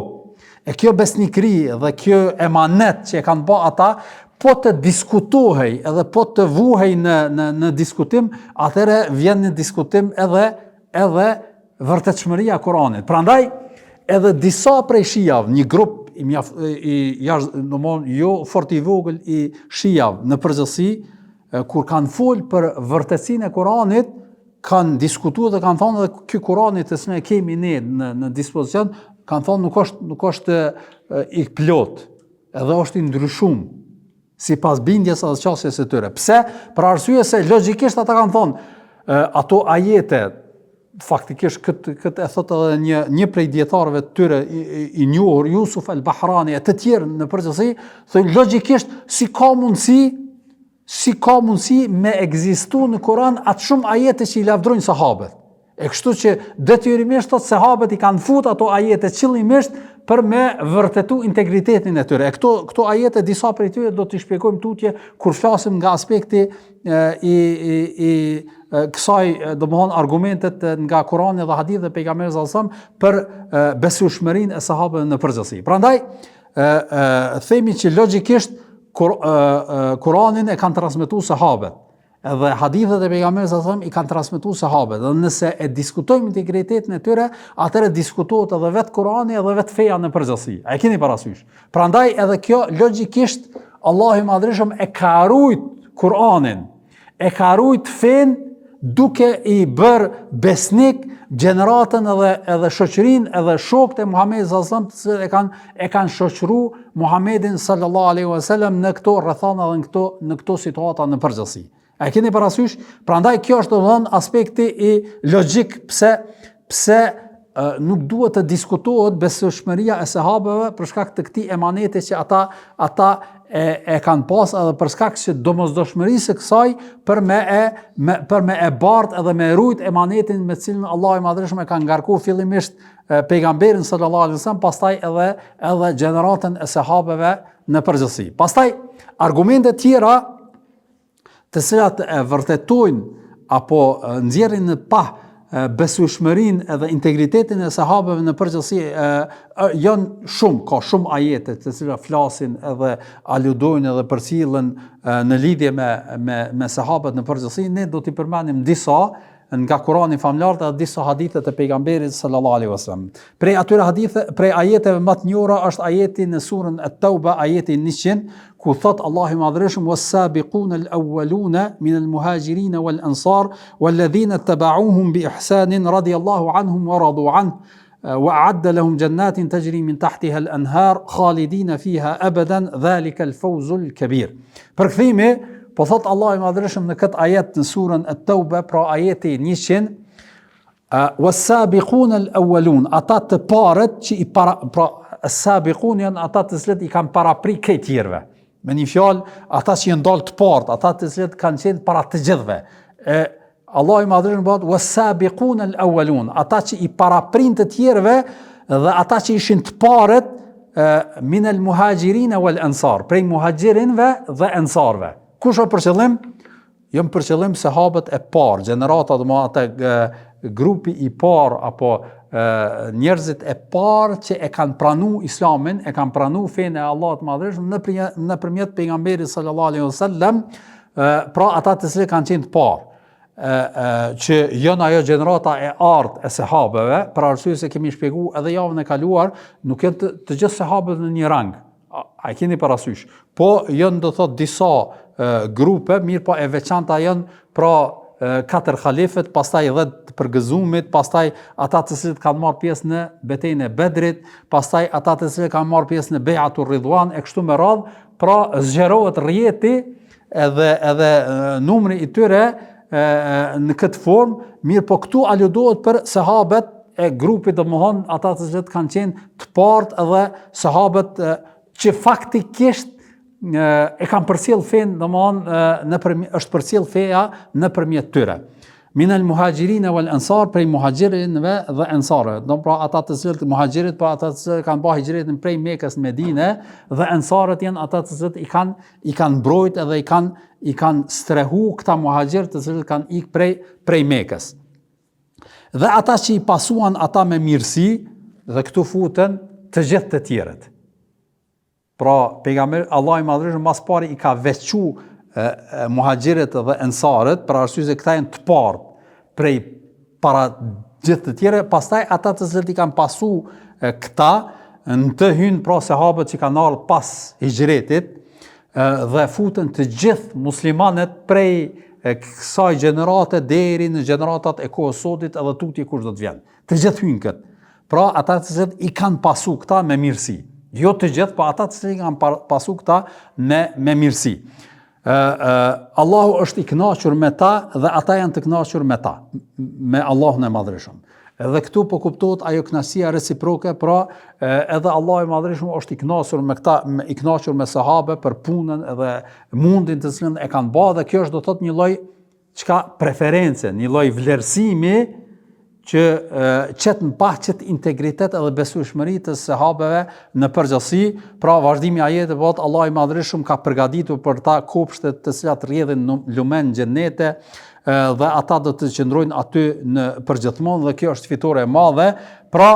e kjo besnikri dhe kjo emanet që e kanë bë ata, po të diskutohej edhe po të vuhej në diskutim, atëherë vjen në diskutim edhe vërtetshmëria e Kuranit. Prandaj, edhe disa prej shijave, një grup jo fort i vogël i shijave në përgjithësi, kur kanë folë për vërtetësinë e Kuranit, kanë diskutuar dhe kanë thonë edhe ky Kurani të cilin e kemi ne në dispozicion, kanë thonë nuk është i plot, edhe është i ndryshuar sipas bindjes edhe qasjes së tyre. Pse? Për arsye se logjikisht ata kanë thonë ato ajete, faktikisht këtë e thot edhe një prej dietarëve të tyre i njohur, Yusuf al-Bahrani e të tjerë në përgjithësi, thonë logjikisht si ka mundësi me ekzistu në Kur'an atë shumë ajete që i lavdrojnë sahabët. E kështu që detyrimisht thot sahabët i kanë fut ato ajete qëllimisht për me vërtetu integritetin e tyre. E këto ajete disa prej tyre do t'i shpjegojmë tutje kur flasim nga aspekti i kësaj domthon argumentet nga Kurani dhe hadithet e pejgamberit sallallahu alajhi wasallam për besueshmërinë e sahabëve në përgjithësi. Prandaj themi që logjikisht Kuranin e kanë transmetuar sahabët, edhe hadithet e pejgamberit sallallahu alajhi wasallam i kanë transmetuar sahabët. Dhe nëse e diskutojmë integritetin e tyre, atëherë diskutohet edhe vetë Kurani edhe vetë feja në përgjithësi. A e keni parasysh? Prandaj edhe kjo logjikisht Allahu i madhreshëm e ka rujt Kuranin, e ka rujt fen duke i bërë besnik gjeneratën edhe shoqërinë edhe shokët e Muhamedit sallallahu alajhi wasallam që e kanë shoqëruar Muhamedin sallallahu alajhi wasallam në këto rrethana dhe në këto situata në përgjithësi. A keni parasysh? Prandaj kjo është domthon aspekti i logjik pse nuk duhet të diskutohet besueshmëria e sahabëve për shkak të këtij emaneti që ata e kanë pas edhe për shkak të domosdoshmërisë së kësaj për me e bart edhe me rujt emanetin me cilin Allahu i madhreshëm e ka ngarkuar fillimisht pejgamberin sallallahu alajhi wasallam, pastaj edhe gjeneratën e sahabëve në përgjithësi. Pastaj argumente tjera të cilat e vërtetojnë apo nxjerrin në pa besueshmërinë edhe integritetin e sahabëve në përgjithësi janë shumë, ka shumë ajete të cilat flasin edhe aludojnë edhe përcillen në lidhje me sahabët në përgjithësi. Ne do t'i përmendim disa nga Kurani famlar dhe disa hadithet e pejgamberit sallallahu alaihi wasallam. Prej atyre hadithe, prej ajeteve më të njohura është ajeti në surën At-Tauba, ajeti 100, ku thot Allahu i madhreshëm was-sabiquna al-awwaluna min al-muhajirin wal-ansar wal-ladhina ittaba'uuhum bi ihsanin radiyallahu anhum wa radu anhu وأعد لهم جنات تجري من تحتها الأنهار خالدين فيها أبدا ذلك الفوز الكبير. Përkthimi, po thot Allah i madhreshëm në këtë ajet në surën At-Tauba, pra ajeti 100, was-sabiquna al-awwalun, ata të parët që i para, pra as-sabiqun janë ata të cilët i kanë paraprit këtij tjerëve. Me një fjalë, ata që janë dalë të partë, ata të cilët kanë qenë para të gjithëve. Allah i madhërisht bëhet was-sabiqun al-awwalun, ata që i paraprin të tjerëve dhe ata që ishin të parët min al-muhajirin wal-ansar, prej muhajirinve dhe ansarve. Kush është për qëllim? Jam për qëllim sahabët e parë, gjenerata dhe ata grupi i parë apo njerëzit e parë që e kanë pranu islamin, e kanë pranu fenë e Allahut të Madhërisht nëpërmjet pejgamberit sallallahu alaihi wasallam, pra ata të cilët kanë qenë të parë. Që janë ajo gjenerata e artë e sahabeve, për arsye se kemi shpjeguar edhe javën e kaluar, nuk janë të gjithë sahabët në një rang. A keni parasysh? Po janë do thot disa grupe, mirë po e veçanta janë pra 4 halifet, pastaj 10 të përgëzumit, pastaj ata të cilët kanë marrë pjesë në betejën e Bedrit, pastaj ata të cilët kanë marrë pjesë në Bejatur Ridwan e kështu me radhë, pra zgjerohet rrjeti edhe numri i tyre në këtë formë, mirë po këtu aludohet për sahabët e grupit, domethënë ata të cilët kanë qenë të partë edhe sahabët që faktikisht e kanë përcjell fen, domethënë është përcjell feja nëpërmjet tyre. Min al-muhajirin wal-ansar, prej muhajirinëve dhe ansarëve. Do pra ata të cilët muhajirit, pra ata të cilët kanë bërë hijretin prej Mekës në Medinë, dhe ansarët janë ata të cilët i kanë mbrojt edhe i kanë strehu këta muhajirë të cilët kanë ikë prej Mekës. Dhe ata që i pasuan ata me mirësi, dhe këtu futen të gjithë të tjerët. Pra, pejgamberi Allah i Madhërisht mas pari i ka veçu muhajirët dhe ansarët, për arsye se këta janë të parë prej para gjithë të tjere, pastaj ata të cilët i kanë pasu këta, në të hynë pra sahabët që kanë ardhur pas hijretit, dhe futen të gjithë muslimanët prej kësaj gjenerate deri në gjeneratat e kohës sotit edhe tutje kush do të vjen. Të gjithë hynë këtë. Pra ata të cilët i kanë pasu këta me mirësi. Jo të gjithë, pa ata të cilët i kanë pasu këta me mirësi. Allahu është i kënaqur me ta dhe ata janë të kënaqur me ta, me Allahun e Madhërisht. Edhe këtu po kuptohet ajo kënaqësia reciproke, pra edhe Allahu i Madhërisht është i kënaqur me këta, i kënaqur me sahabe për punën edhe mundin të cilën e kanë bërë, dhe kjo është do të thotë një lloj preference, një lloj vlerësimi që qëtë në qëtë integritet edhe besueshmëri të sahabeve në përgjithësi, pra vazhdimi i ajetit bëhet Allah i Madhërisht ka përgatitur për ta kopshtet të cilat rrjedhin lumen në xhenete, dhe ata do të qëndrojnë aty në përgjithmonë, dhe kjo është fitore e madhe. Pra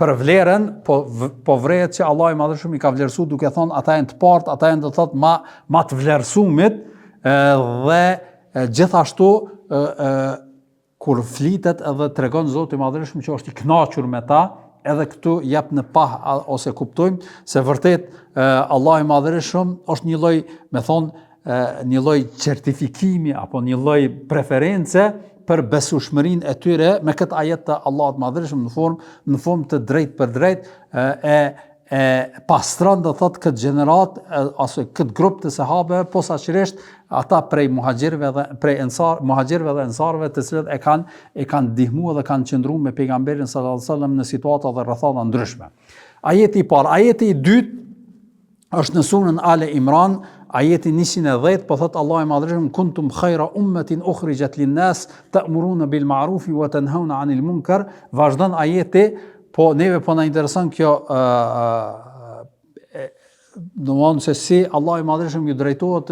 për vlerën, po vret që Allah i Madhërisht i ka vlerësuar duke thonë ata janë të partë, ata janë do të thotë ma të vlerësumit, dhe gjithashtu kur flitet edhe tregon Zoti i Madhërisht që është i kënaqur me ta, edhe këtu jep në pah ose kuptojmë se vërtet Allah i Madhërisht është një lloj, me thonë, një lloj certifikimi apo një lloj preference për besueshmërinë e tyre me këtë ajet të Allahut të Madhërisht në formë të drejtë për drejtë pastron do thotë këtë gjenerat ose këtë grup të sahabeve, posaçërisht ata prej muhajirëve dhe prej muhajirëve dhe ansarëve të cilët e kanë ndihmuar dhe kanë qëndruar me pejgamberin sallallahu alajhi wasallam në situata dhe rrethana ndryshme. Ajeti i parë, ajeti i dytë është në surën Ale Imran, ajeti 110, po thot Allah i Madhërisht kuntum khayra ummatin ukhrijat lin-nas ta'muruna bil ma'rufi wa tanhauna 'anil munkar. Vazhdon ajeti. Po neve po na intereson kjo domthon se si Allah i Madhërisht ju drejtohet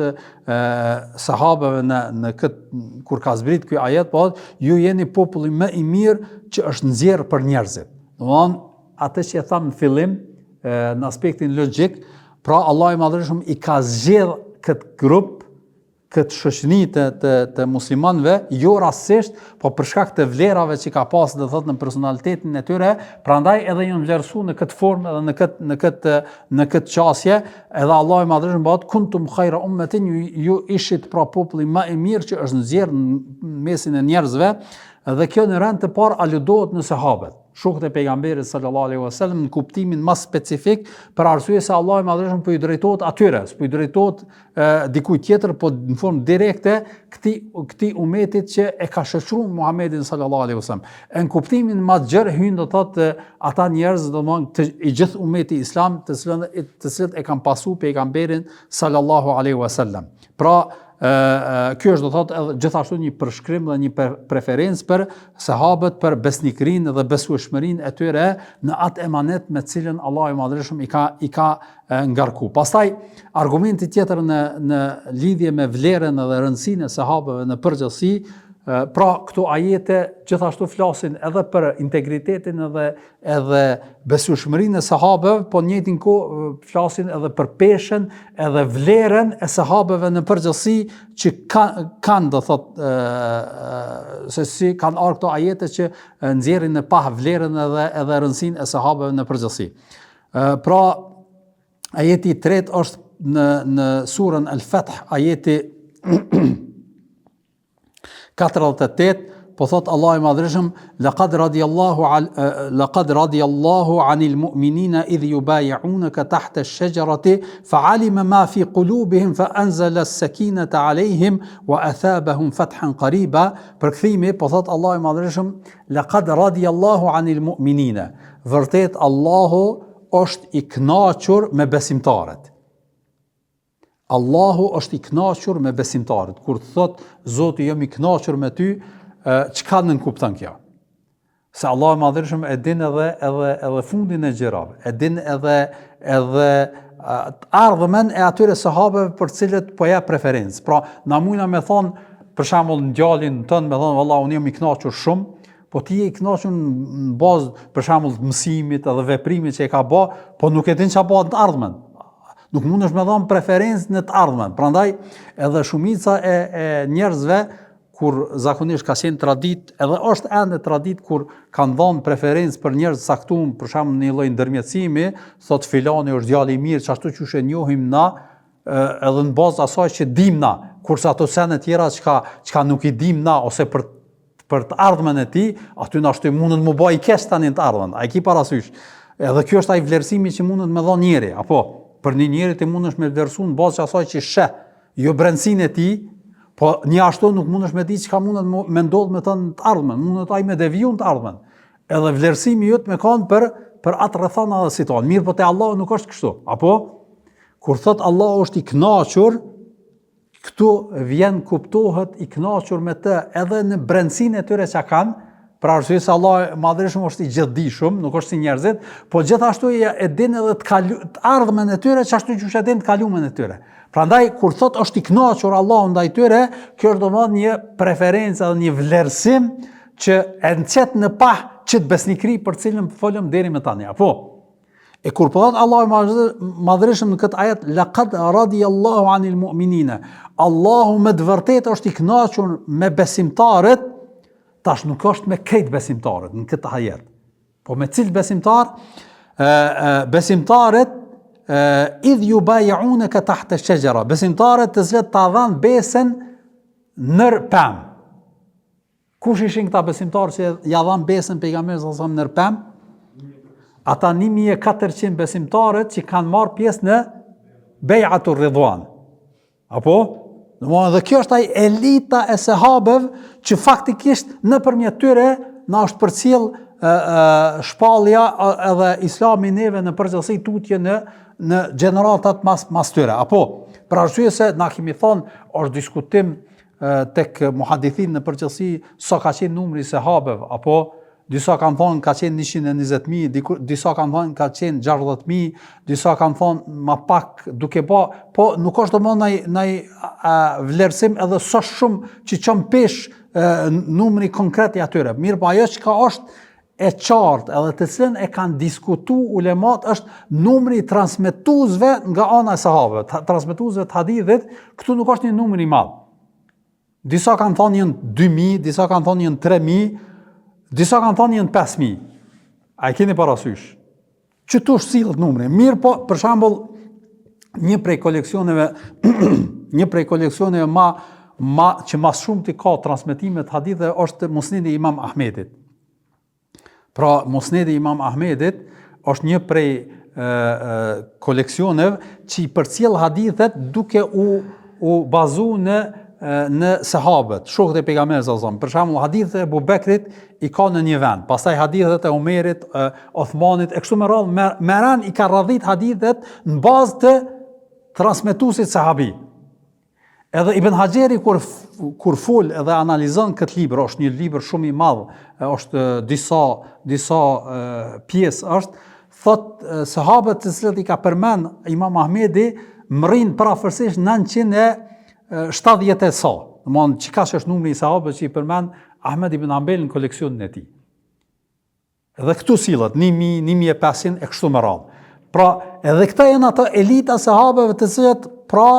sahabeve në këtë kur ka zbrit ky ajet, po ju jeni populli më i mirë që është nxjerr për njerëzit. Domthon atë që e tham në fillim në aspektin logjik, pra Allah i Madhërisht i ka zgjedh këtë grup, këtë shoqëni të muslimanëve, jo rastësisht, po për shkak të vlerave që ka pasur do thotë në personalitetin e tyre, prandaj edhe janë vlerësuar në këtë formë edhe në këtë qasje, edhe Allahu i Madhërisht bëhet kuntum khayra ummatin, ju ishit pra populli më i mirë që është nxjerrë në mesin e njerëzve, Dhe kjo në rend të parë aludohet në sahabët, shokët e pejgamberit sallallahu alaihi wasallam në kuptimin më specifik, për arsye se Allahu i Madhërisht po i drejtohet atyre, s'po i drejtohet dikujt tjetër, po në formë direkte këtij umetit që e ka shoqëruar Muhamedit sallallahu alaihi wasallam. Në kuptimin më të gjerë hyn do thotë ata njerëz domthonë i gjithë umeti islam të cilët e kanë pasu pejgamberin sallallahu alaihi wasallam. Pra kjo është do thotë edhe gjithashtu një përshkrim dhe një preferencë për sahabët, për besnikrinë dhe besueshmërinë e tyre në atë emanet me cilën Allahu i Madhërisht i ka ngarku. Pastaj argumenti tjetër në lidhje me vlerën dhe rëndësinë e sahabëve në përgjithësi, pra këto ajete gjithashtu flasin edhe për integritetin edhe besueshmërinë e sahabëve, po në njëjtin kohë flasin edhe për peshën edhe vlerën e sahabëve në përgjithësi që kanë do thotë se si kanë ardhur këto ajete që nxjerrin në pa vlerën edhe rëndësinë e sahabëve në përgjithësi. Pra ajeti i tretë është në surën Al-Fath, ajeti 48, po thot Allah i Madhërisht, laqad radiyallahu anil mu'minina idh yubay'unaka tahta ash-shajarati fa'alima ma fi qulubihim fa anzala as-sakinata 'alayhim wa athabahum fathan qariba. Përkthimi, po thot Allah i Madhërisht, laqad radiyallahu anil mu'minina. Vërtet Allahu është i kënaqur me besimtarët. Allahu është i kënaqur me besimtarët. Kur thot Zoti jam i kënaqur me ty, çka nënkupton kjo? Se Allahu i Madhërisht e din edhe fundin e gjërave, e din edhe ardhmen e atyre sahabëve për cilët po ja preferencë. Pra, na mujna me thonë, për shembull në djalin tënd me thonë vallahu unë jam i kënaqur shumë, po ti je i kënaqur në bazë për shembull të mësimit edhe veprimit që e ka bë, po nuk e din çfarë bëhet në ardhmen. Nuk mundesh me dhënë preferencë në të ardhmen. Prandaj edhe shumica e njerëzve kur zakonisht ka qenë traditë, edhe është ende traditë kur kanë dhënë preferencë për njerëz të caktuar, për shembull në një lloj ndërmjetësimi, thotë filani është djalë i mirë, ashtu që e njohim na, edhe në bazë asaj që dim na, kurse ato sene tjera çka nuk i dim na ose për të ardhmen e tij, aty na ashtu mundën më bëj keq tani të ardhmen. A e ke parasysh? Edhe kjo është ai vlerësimi që mundet me dhënë njëri, apo për një njeri ti mundesh me vlerësu në bazë asaj që sheh, jo brendsinë e tij, po një ashtu nuk mundesh me di çka mundet me ndodh me të ardhmen, mundet ai me deviju të ardhmen. Edhe vlerësimi jot me kanë për atë rrethana dhe situatë. Mirë, po te Allahu nuk është kështu. Apo kur thot Allahu është i kënaqur, këtu vjen kuptohet i kënaqur me të edhe në brendsinë e tyre që kanë. Për arsye se Allah i Madhërisht është i gjithdijshëm, nuk është si njerëzit, po gjithashtu e din edhe të ardhmen e tyre, çashtu që e din të kalumen e tyre. Prandaj kur thot është i kënaqur Allahu ndaj tyre, kjo është domosdoshmë një preferencë dhe një vlerësim që e nxet në pa çit besnikri për cilën folëm deri më tani. Apo e kur po thot Allahu i Madhërisht në këtë ajet laqad radiyallahu anil mu'minina, Allahu me të vërtetë është i kënaqur me besimtarët. Tash nuk është me krejt besimtarët në këtë ajet. Po me cilë besimtar? Besimtarët idh yubay'unaka tahta ash-shajara. Besimtarët të cilët ta dhanë besën nër pemë. Kush ishin këta besimtarë që ja dhanë besën pejgamberit sallallahu alajhi wasallam nër pemë? Ata 1400 besimtarët që kanë marrë pjesë në Bej'atur Ridwan. Apo? Dhe kjo është ai elita e sahabëve që faktikisht nëpërmjet tyre na është përcjell shpallja edhe Islami neve në përgjithësi tutje në gjeneratat mas tyre. Apo për arsye se na kemi thonë është diskutim tek muhadithin në përgjithësi sa ka qenë numri i sahabëve, apo disa kanë thonë ka qenë 120.000, disa kanë thonë ka qenë 60.000, disa kanë thonë ma pak duke po nuk është domosdoshmë ndaj vlerësim edhe sa shumë që çon pesh numri konkret i atyre. Mirë, po ajo që është e qartë edhe të cilën e kanë diskutuar ulemat është numri i transmetuesve nga ana e sahabëve, transmetuesve të hadithit, këtu nuk është një numër i madh. Disa kanë thonë janë 2.000, disa kanë thonë janë 3.000, disa kanë thonë janë 5.000. A e keni parasysh? Çtu sillet numri? Mirë, po për shembull një prej koleksioneve që mas shumë të ka transmetimet hadithe është Musnedi Imam Ahmedit. Pra, Musnedi Imam Ahmedit është një prej koleksioneve që i përcjell hadithet duke u bazu në sahabët, shokët e pejgamberit sallallahu alajhi wasallam. Për shembull, hadithet e Abu Bekrit i ka në një vend, pastaj hadithet e Omerit, Othmanit, e kështu me radhë, meran i ka radhit hadithet në bazë të transmetuesit sahabi. Edhe Ibn Hajeri kur fol edhe analizon këtë libër, është një libër shumë i madh, është disa pjesë është, thot sahabët të cilët i ka përmend Imam Ahmedi mrin parafërsisht 970 e sa. Domthon çka është numri i sahabëve që i përmend Ahmed ibn Hanbel në koleksionin e tij. Edhe këtu sillet 1000, 1500 e kështu me radhë. Pra, edhe këta janë ato elita sahabëve të cilët pra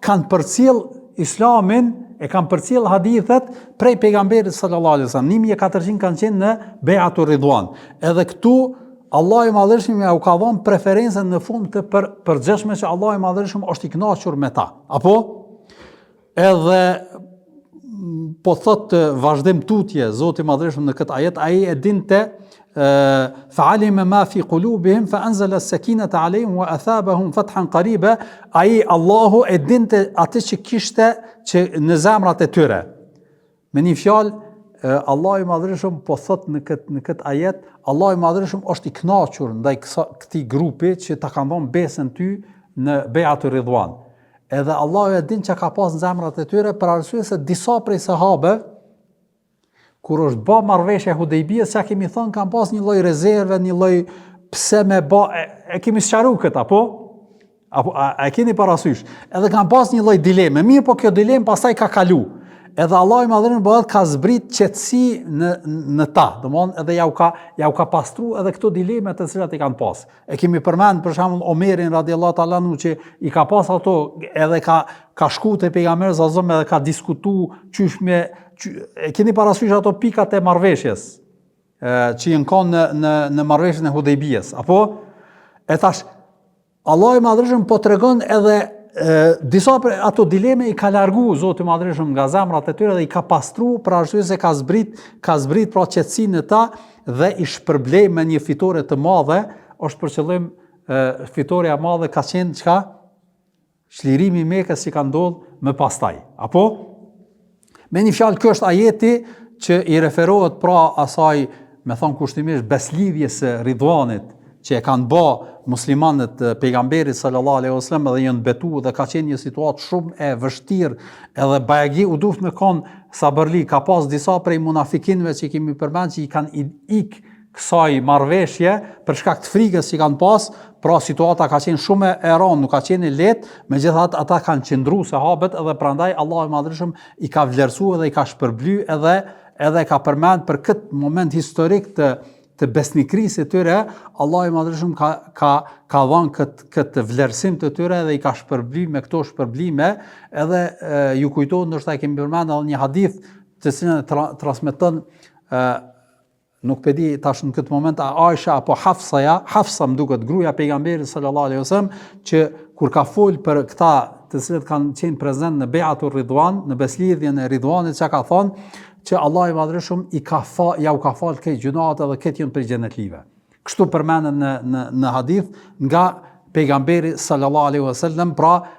kanë përcjell Islamin, e kanë përcjell hadithet prej pejgamberit sallallahu alaihi wasallam. 1400 kanë qenë në Bei'atu Ridwan. Edhe këtu Allah i Madhërisht ja u ka dhënë preferencën në fund të përgjithshme që Allah i Madhërisht është i kënaqur me ta. Apo edhe po thotë vazhdim tutje Zoti i Madhërisht në këtë ajet, ai e dinte fa'alima ma fi qulubihim fa'anzala as-sakinata 'alayhim wa athabahum fathan qariba, ai Allahu e dinte atë që kishte që në zemrat e tyre. Me një fjalë, Allah i Madhërisht po thot në këtë ajet, Allah i Madhërisht është i kënaqur ndaj këtij grupi që ta kanë dhënë besën ty në Bei'atu Ridwan. Edhe Allah e din që ka pas në zemrat e tyre, për arsye se disa prej sahabëve kur është bë marrëveshja e Hudejbijës, çka kemi thënë, kanë pas një lloj rezerve, një lloj pse me bë, e kemi sqaruar këtë apo a keni parasysh? Edhe kanë pas një lloj dileme. Mirë, po kjo dilemë pastaj ka kalu. Edhe Allah i Madhërisht bëhet ka zbrit qetësi në ta. Domthon edhe ja u ka pastruar edhe këto dileme të cilat i kanë pas. E kemi përmend për shembull Omerin radhiyallahu ta'ala anhu që i ka pas ato, edhe ka shku te pejgamberi sallallahu alajhi wasallam edhe ka diskutuar e keni parasysh ato pikat e marrëveshjes që janë kanë në marrëveshjen e Hudejbijës, apo e thash Allah i Madhërisht po tregon edhe disa për ato dileme i ka largu Zoti i Madhërisht nga zemrat e tyre dhe i ka pastru për arsye se ka zbrit pra qetësinë e ta dhe i shpërblej me një fitore të madhe. Është për qëllim fitoria e madhe ka qenë çka? Çlirimi i Mekës që ka ndodhur më pastaj. Apo me një fjalë, kjo është ajeti që i referohet pra asaj, me thon kushtimisht, beslidhjes së Ridwanit që e kanë bë muslimanët pejgamberit sallallahu alaihi wasallam dhe janë betuar dhe ka qenë një situatë shumë e vështirë, edhe bajagi u duhet me kon sabërli, ka pas disa prej munafikinëve që kemi përmend që i kanë ik kësaj marrëveshje për shkak të frikës që kanë pas, pra situata ka qenë shumë e rëndë, nuk ka qenë lehtë, megjithatë ata kanë qëndruar sahabët edhe prandaj Allahu i Madhërisht i ka vlerësuar dhe i ka shpërblyer edhe ka përmend për këtë moment historik të besnikrisë të tyre, Allah i Madhërisht ka dhënë këtë vlerësim të tyre dhe i ka shpërblyer me këto shpërblime, edhe ju kujtohet ndoshta e kemi përmendur edhe një hadith të cilën transmeton nuk e di tash në këtë moment Aisha apo Hafsa më duket, gruaja e pejgamberit sallallahu alaihi wasallam, që kur ka fol për këta të cilët kanë qenë prezent në Bei'atu Ridwan, në beslidhjen e Ridwanit, çka ka thonë që Allah i Madhërisht u ka falë këtë gjunat edhe këtë janë për xhenetlive. Kështu përmenden në hadith nga pejgamberi sallallahu alaihi wasallam, pra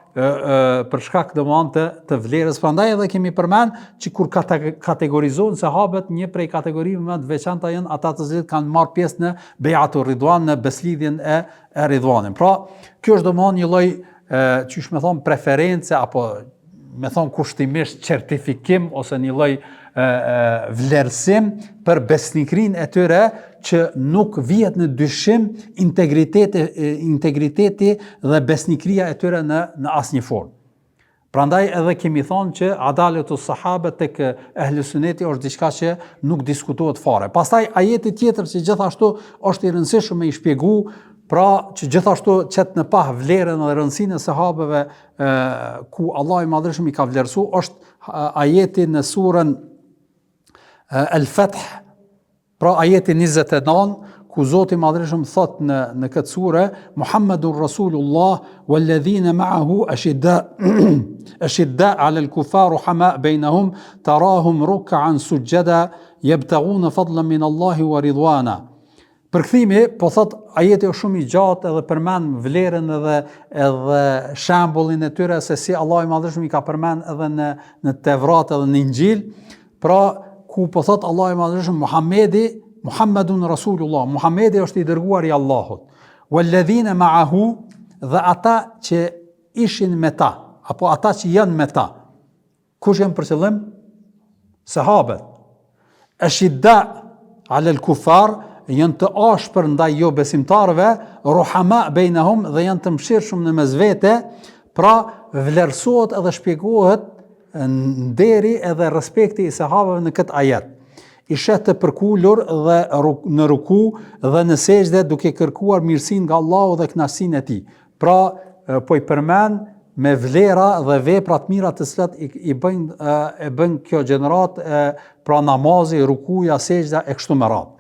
për shkak të vlerës. Prandaj edhe kemi përmend që kur kategorizohen sahabët, një prej kategorive më të veçanta janë ata të cilët kanë marrë pjesë në Bei'atu Ridwan, në beslidhjen e Ridwanit. Pra, kjo është domosdoshmë një lloj qysh me thon preference apo me thon kushtimisht certifikim ose një lloj vlerësim për besnikrinë e tyre që nuk vihet në dyshim integriteti dhe besnikria e tyre në asnjë formë. Prandaj edhe kemi thonë që adaletus sahabe tek ehli sunneti është diçka që nuk diskutohet fare. Pastaj ajeti tjetër që gjithashtu është i rëndësishëm me i shpjegu, pra që gjithashtu qëtë në pah vlerën dhe rëndësinë e sahabeve ku Allah i Madhërisht i ka vlerësuar, është ajeti në surën El-Fath, Pra ajeti 29, ku Zoti i Madhërisht thot në këtë sure, Muhammedun Rasulullah walladhina ma'ahu ashidda 'ala al-kuffar hama' bainahum tarahum ruk'an sujada yabtaghuna fadlan min Allahi wa ridwana. Përkthimi, po thot ajeti është shumë i gjatë edhe përmend vlerën edhe shembullin e tyre se si Allahu i Madhërisht i ka përmend edhe në Tevrat edhe në Injil. Pra ku po thot Allahu i Madhërisht Muhammedun Rasulullah, Muhammedi është i dërguar i Allahut. Walladhina ma'ahu, dhe ata që ishin me ta, apo ata që janë me ta. Kush janë për qëllim? Sahabët. Ashidda 'ala al-kuffar, janë të ashpër ndaj jo besimtarëve, ruhama bainahum, dhe janë të mëshirshëm në mes vete. Pra vlerësohet edhe shpjegohet nderi edhe respekti i sahabëve në këtë ajet. Ishe të përkullur dhe në ruku dhe në sejdë duke kërkuar mirësinë nga Allahu dhe kënaqësinë e tij. Pra po i përmend me vlera dhe vepra të mira të cilat e bën kjo gjenerat, pra namazi, rukuja, sejdja e kështu me radhë.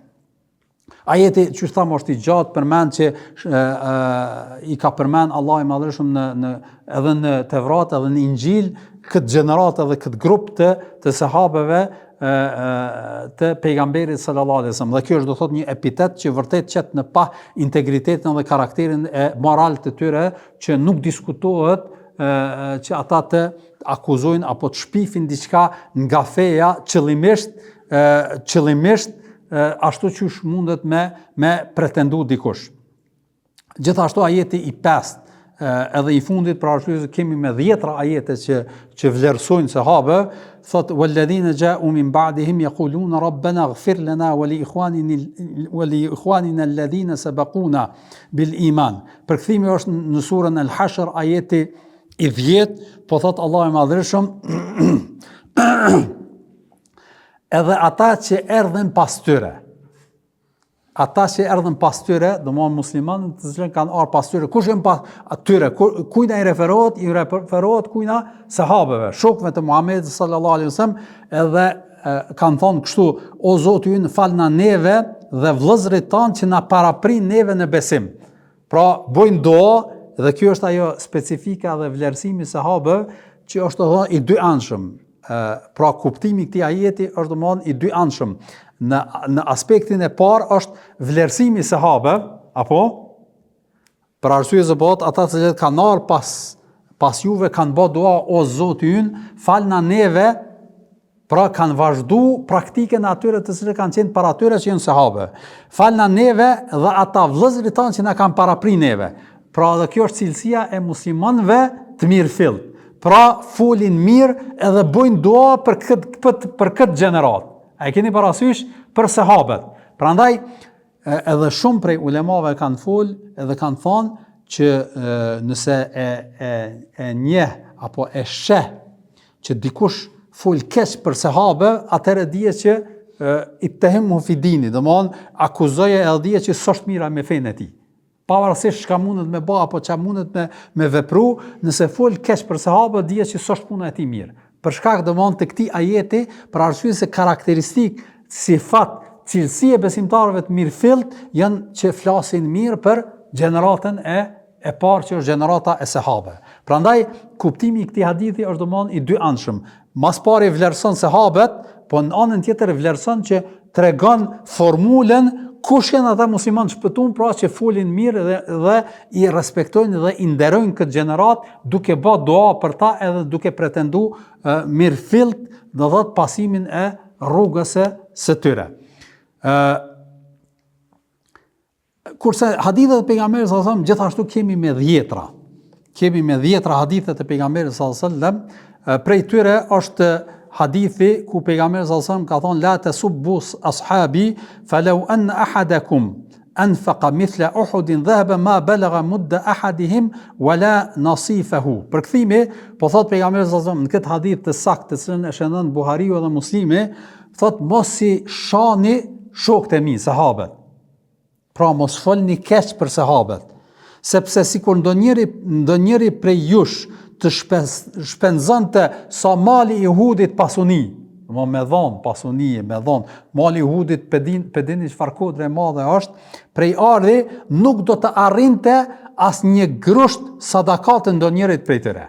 Ajeti që thamë është i gjatë, përmend që i ka përmend Allahu i Madhërisht edhe në Tevrat edhe në Injil këtë gjenerat edhe këtë grup të sahabeve të pejgamberit sallallahu alaihi wasallam. Dhe kjo është do thot një epitet që vërtet qet në pa integritetin dhe karakterin e moral të tyre, që nuk diskutohet që ata të akuzojnë apo të shpifin diçka nga feja qëllimisht ashtu që mundet me pretendu dikush. Gjithashtu ajeti i 5 edhe i fundit, pra arsye se kemi me 10 ajete që vlerësojnë sahabe, thot walladhina ja'u min ba'dihim yaquluna rabbana ighfir lana wa li ikhwanina alladhina sabaquna bil iman. Përkthimi është në surën Al-Hashr, ajeti i 10, po thot Allahu i Madhërisht edhe ata që erdhen pas tyre. Ata që erdhen pas tyre, do më muslimanët të cilën kanë ardhur pas tyre. Kush janë pas atyre? Kujna i referohet? I referohet kujna sahabeve, shokëve të Muhamedit sallallahu alaihi wasallam, edhe kanë thonë kështu: o Zoti ynë, falna neve dhe vëllezërit tanë që na paraprin neve në besim. Pra bojnë dua, dhe kjo është ajo specifika dhe vlerësimi i sahabeve, që është edhe i dy anshëm. Pra kuptimi i këtij ajeti është domosdoshmë i dy anshëm. Në aspektin e parë është vlerësimi i sahabëve, apo për arsye se ata që kanë ardhur pas juve kanë bë dua: o Zoti ynë, falna neve. Pra kanë vazhdu praktikën e atyre të cilët kanë qenë para atyre që janë sahabë. Falna neve dhe ata vëllezërit tanë që na kanë paraprin neve. Pra edhe kjo është cilësia e muslimanëve të mirëfillt. Pra folin mirë edhe bojnë dua për këtë gjenerat. A e keni parasysh për sahabët. Prandaj edhe shumë prej ulemave kanë folë edhe kanë thonë që nëse e njeh apo e sheh që dikush fol keq për sahabë, atëherë dihet që ittehemu fi dini, domthonë akuzoje edhe dihet që s'është mira me fenë e tij. Pavarësisht çka mundet me bë apo çka mundet me vepru, nëse fol keq për sahabë, dihet që s'është puna e tij mirë. Për shkak domthonë të këtij ajeti, për arsye se karakteristikë, sifat, cilësi e besimtarëve të mirëfillt janë që flasin mirë për gjeneratën e parë, që është gjenerata e sahabëve. Prandaj kuptimi i këtij hadithi është domthonë i dy anshëm. Mas pari vlerëson sahabët, po në anën tjetër vlerëson që tregon formulën kush janë ata muslimanë shpëtuar, pra që folin mirë dhe i respektojnë dhe i nderojnë këtë gjenerat, duke bë dua për ta edhe duke pretendu mirëfillt dhe dhëtë pasimin e rrugës së tyre. Kurse hadithet e pejgamberit sallallahu alajhi wasallam gjithashtu kemi me 10. Kemi me 10 hadithet e pejgamberit sallallahu alajhi wasallam. Prej tyre është hadithi ku pejgamberi sallallahu alajhi wasallam ka thonë: la tasubbu ashabi falau an ahadakum anfaqa mithla uhudin dhahaba ma balagha mudda ahadihim wala nasifahu. Përkthimi, po thot pejgamberi sallallahu alajhi wasallam në këtë hadith të saktë, të cilën e shënon Buhariu dhe Muslimi, thot mos i shani shokët e mi, sahabët. Pra mos folni keq për sahabët, sepse sikur ndonjëri prej jush të shpenzonte sa mali i Uhudit pasuni, me dhonë pasunie, me dhonë. Mali Hudit pedini çfarë kodre e madhe është, prej ardhi nuk do të arrinte as një grusht sadakate ndonjërit prej tyre.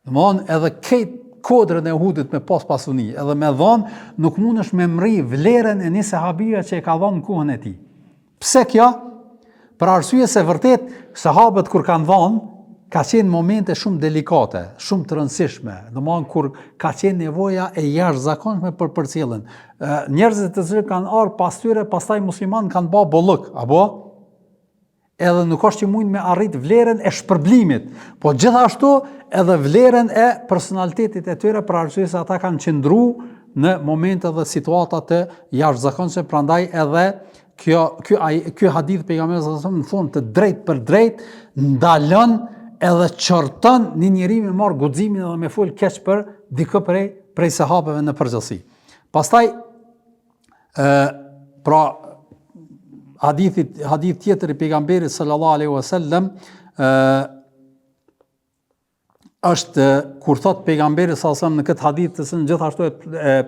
Domthon edhe këtë kodrën e Hudit me pas pasuni, edhe me dhonë, nuk mundesh me mri vlerën e një sahabia që e ka dhonë në kohën e tij. Pse kjo? Për arsye se vërtet sahabët kur kanë dhonë, ka qenë momente shumë delikate, shumë të rëndësishme, domthon kur ka qenë nevoja e jashtëzakonshme për përcjelljen. Njerëzit të cilët kanë ardhur pas tyre, pastaj muslimanë kanë bë bollëk, apo edhe nuk është që mund me arrit vlerën e shpërblimit, po gjithashtu edhe vlerën e personalitetit e tyre, për arsye se ata kanë qëndruar në momente dhe situata të jashtëzakonshme, prandaj edhe ky hadith pejgamberit sallallahu alajhi wasallam në formë të drejtë për drejtë ndalon edhe çorton një njeri me marr guximin edhe me fol keq për dikë prej sahabeve në përgjithësi. Pastaj pra hadith tjetër i pejgamberit sallallahu alaihi wasallam është kur thot pejgamberi sallallahu alaihi wasallam në këtë hadith të cilën gjithashtu e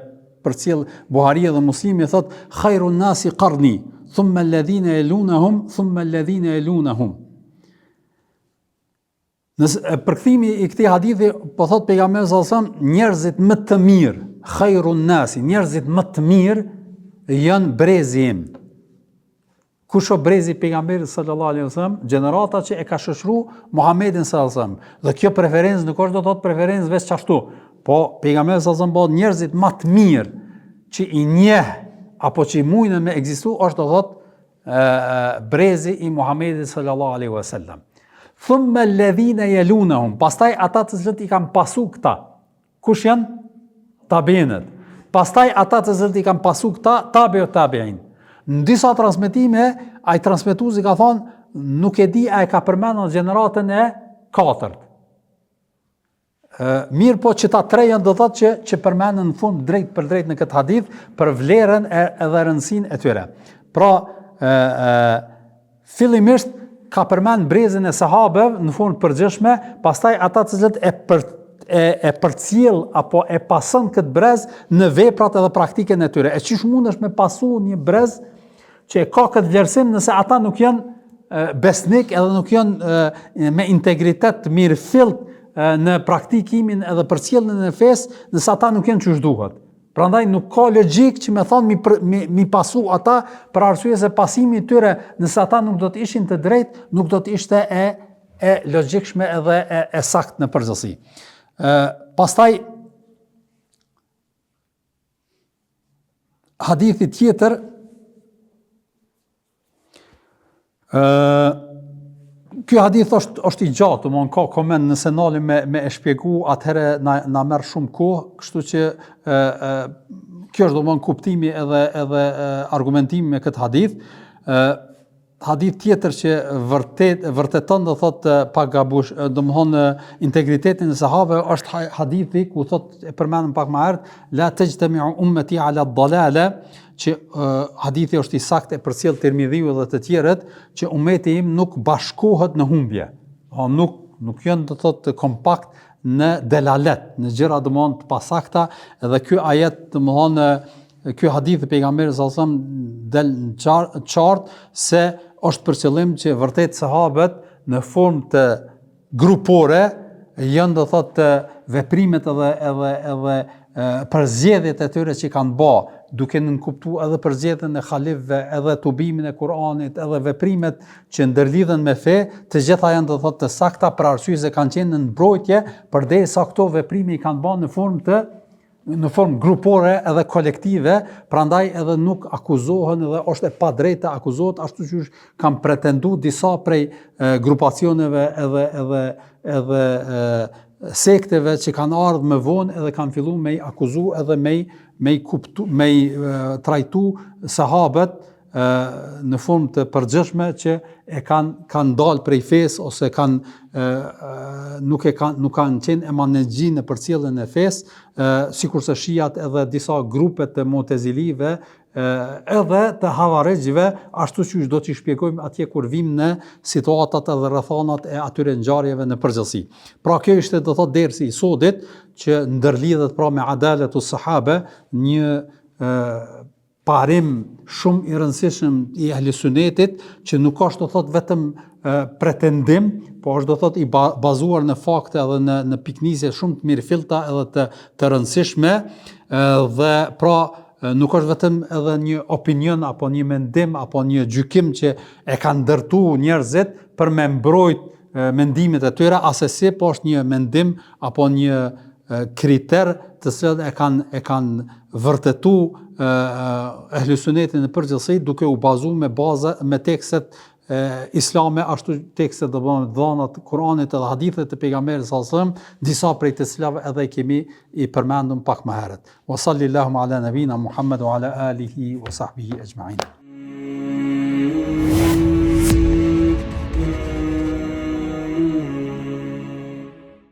përcjell Buharia dhe Muslimi, thot khairun nasi qarni thumma alladhina yalunhum thumma alladhina yalunhum. Nëse përkthimi i këtij hadithi po thot pejgamberi sallallahu alajhi wasallam, njerëzit më të mirë, khairun nasi, njerëzit më të mirë janë brezi im. Kush o brezi pejgamberit sallallahu alajhi wasallam? Gjenerata që e ka shoqëruar Muhamedit sallallahu alajhi wasallam. Dhe kjo preferencë nuk është do të thotë preferencë veç ashtu, po pejgamberi sallallahu alajhi wasallam njerëzit më të mirë që i njeh apo që i mujnë me ekzistu është do të thotë brezi i Muhamedit sallallahu alajhi wasallam. Thumma alladhina yalunhum, pastaj ata të cilët i kanë pasu këta. Kush janë? Tabiinët. Pastaj ata të cilët i kanë pasu këta, tabiut tabiin. Në disa transmetime, ai transmetuesi ka thonë, nuk e di a e ka përmendur gjeneratën e katërt. Mirë po që ta tre janë do thotë që përmenden në fund drejt për drejt në këtë hadith për vlerën edhe rëndësinë e tyre. Pra, fillimisht ka përmend brezin e sahabëve në fund përgjithshme, pastaj ata të cilët e përcjell apo e pason këtë brez në veprat edhe praktikën e tyre. E çish mundesh me pasu një brez që e ka këtë vlerësim nëse ata nuk janë besnik edhe nuk janë me integritet të mirëfillt në praktikimin edhe përcjelljen e fesë, nëse ata nuk janë çush duhet. Prandaj nuk ka logjik që me thonë mi pasu ata për arsye se pasimi i tyre nëse ata nuk do të ishin të drejtë, nuk do të ishte e logjikshme edhe e saktë në përgjithësi. Pastaj hadithi tjetër ky hadith është i gjatë, domthon ka koment nëse nalim me e shpjegu, atëherë na merr shumë kohë, kështu që kjo është domthon kuptimi edhe argumentimi me këtë hadith. Hadith tjetër që vërteton do thotë pa gabush, domthon integritetin e sahabëve është hadithi ku thotë e përmendëm pak më herët, la tajtami'u ummati ala ad-dalala, që hadithi është i saktë e përcjell Tirmidhiu dhe të tjerët, që ummeti im nuk bashkohet në humbje. Nuk janë do thotë kompakt në delalet, në gjëra domthon të pasakta, edhe ky ajet domthon ky hadith e pejgamberit sallallahu alajhi wasallam del në qartë se është për qëllim që vërtet sahabët në formë të grupore janë do thotë veprimet edhe përzgjedhjet e tyre që kanë bë, duke nënkuptuar edhe përzgjedhjen e halifëve, edhe tubimin e Kuranit, edhe veprimet që ndërlidhen me fe, të gjitha janë do thotë të sakta për arsye se kanë qenë në mbrojtje përderisa këto veprime i kanë bërë në formë grupore edhe kolektive, prandaj edhe nuk akuzohen edhe është e padrejtë të akuzohet ashtu që kanë pretenduar disa prej grupacioneve edhe sekteve që kanë ardhur më vonë edhe kanë filluar me i akuzu edhe me i trajtu sahabët në formë të përgjithshme që e kanë dalë prej fesë ose nuk kanë qenë emanergji në përcjelljen e fesë, sikurse shiat edhe disa grupe të Mu'tazilive, edhe të Havarizhve, ashtu që do t'i shpjegojmë atje kur vim në situatat edhe rrethanat e atyre ngjarjeve në përgjithësi. Pra kjo ishte do thotë dersi i sodit që ndërlidhet pra me adaletu sahabe, një parim shumë i rëndësishëm i ahlisunetit, që nuk është do thotë vetëm pretendim, po është do thotë i bazuar në fakte edhe në piknisje shumë të mirëfillta edhe të rëndësishme, dhe pra nuk është vetëm edhe një opinion apo një mendim apo një gjykim që e kanë ndërtuar njerëzit për me mbrojt mendimet e tyre, asesi po është një mendim apo një kriter të cilët e kanë vërtetuar ehlusunetin në përgjithësi duke u bazuar me tekstet islame, ashtu tekstet do bëhen dhënat Kuranit edhe hadithet të pejgamberit sallallahu alajhi wasallam, disa prej të cilave edhe kemi i përmendëm pak më herët. Wa sallallahu ala nabina Muhammad wa ala alihi wa sahbihi ajma'in.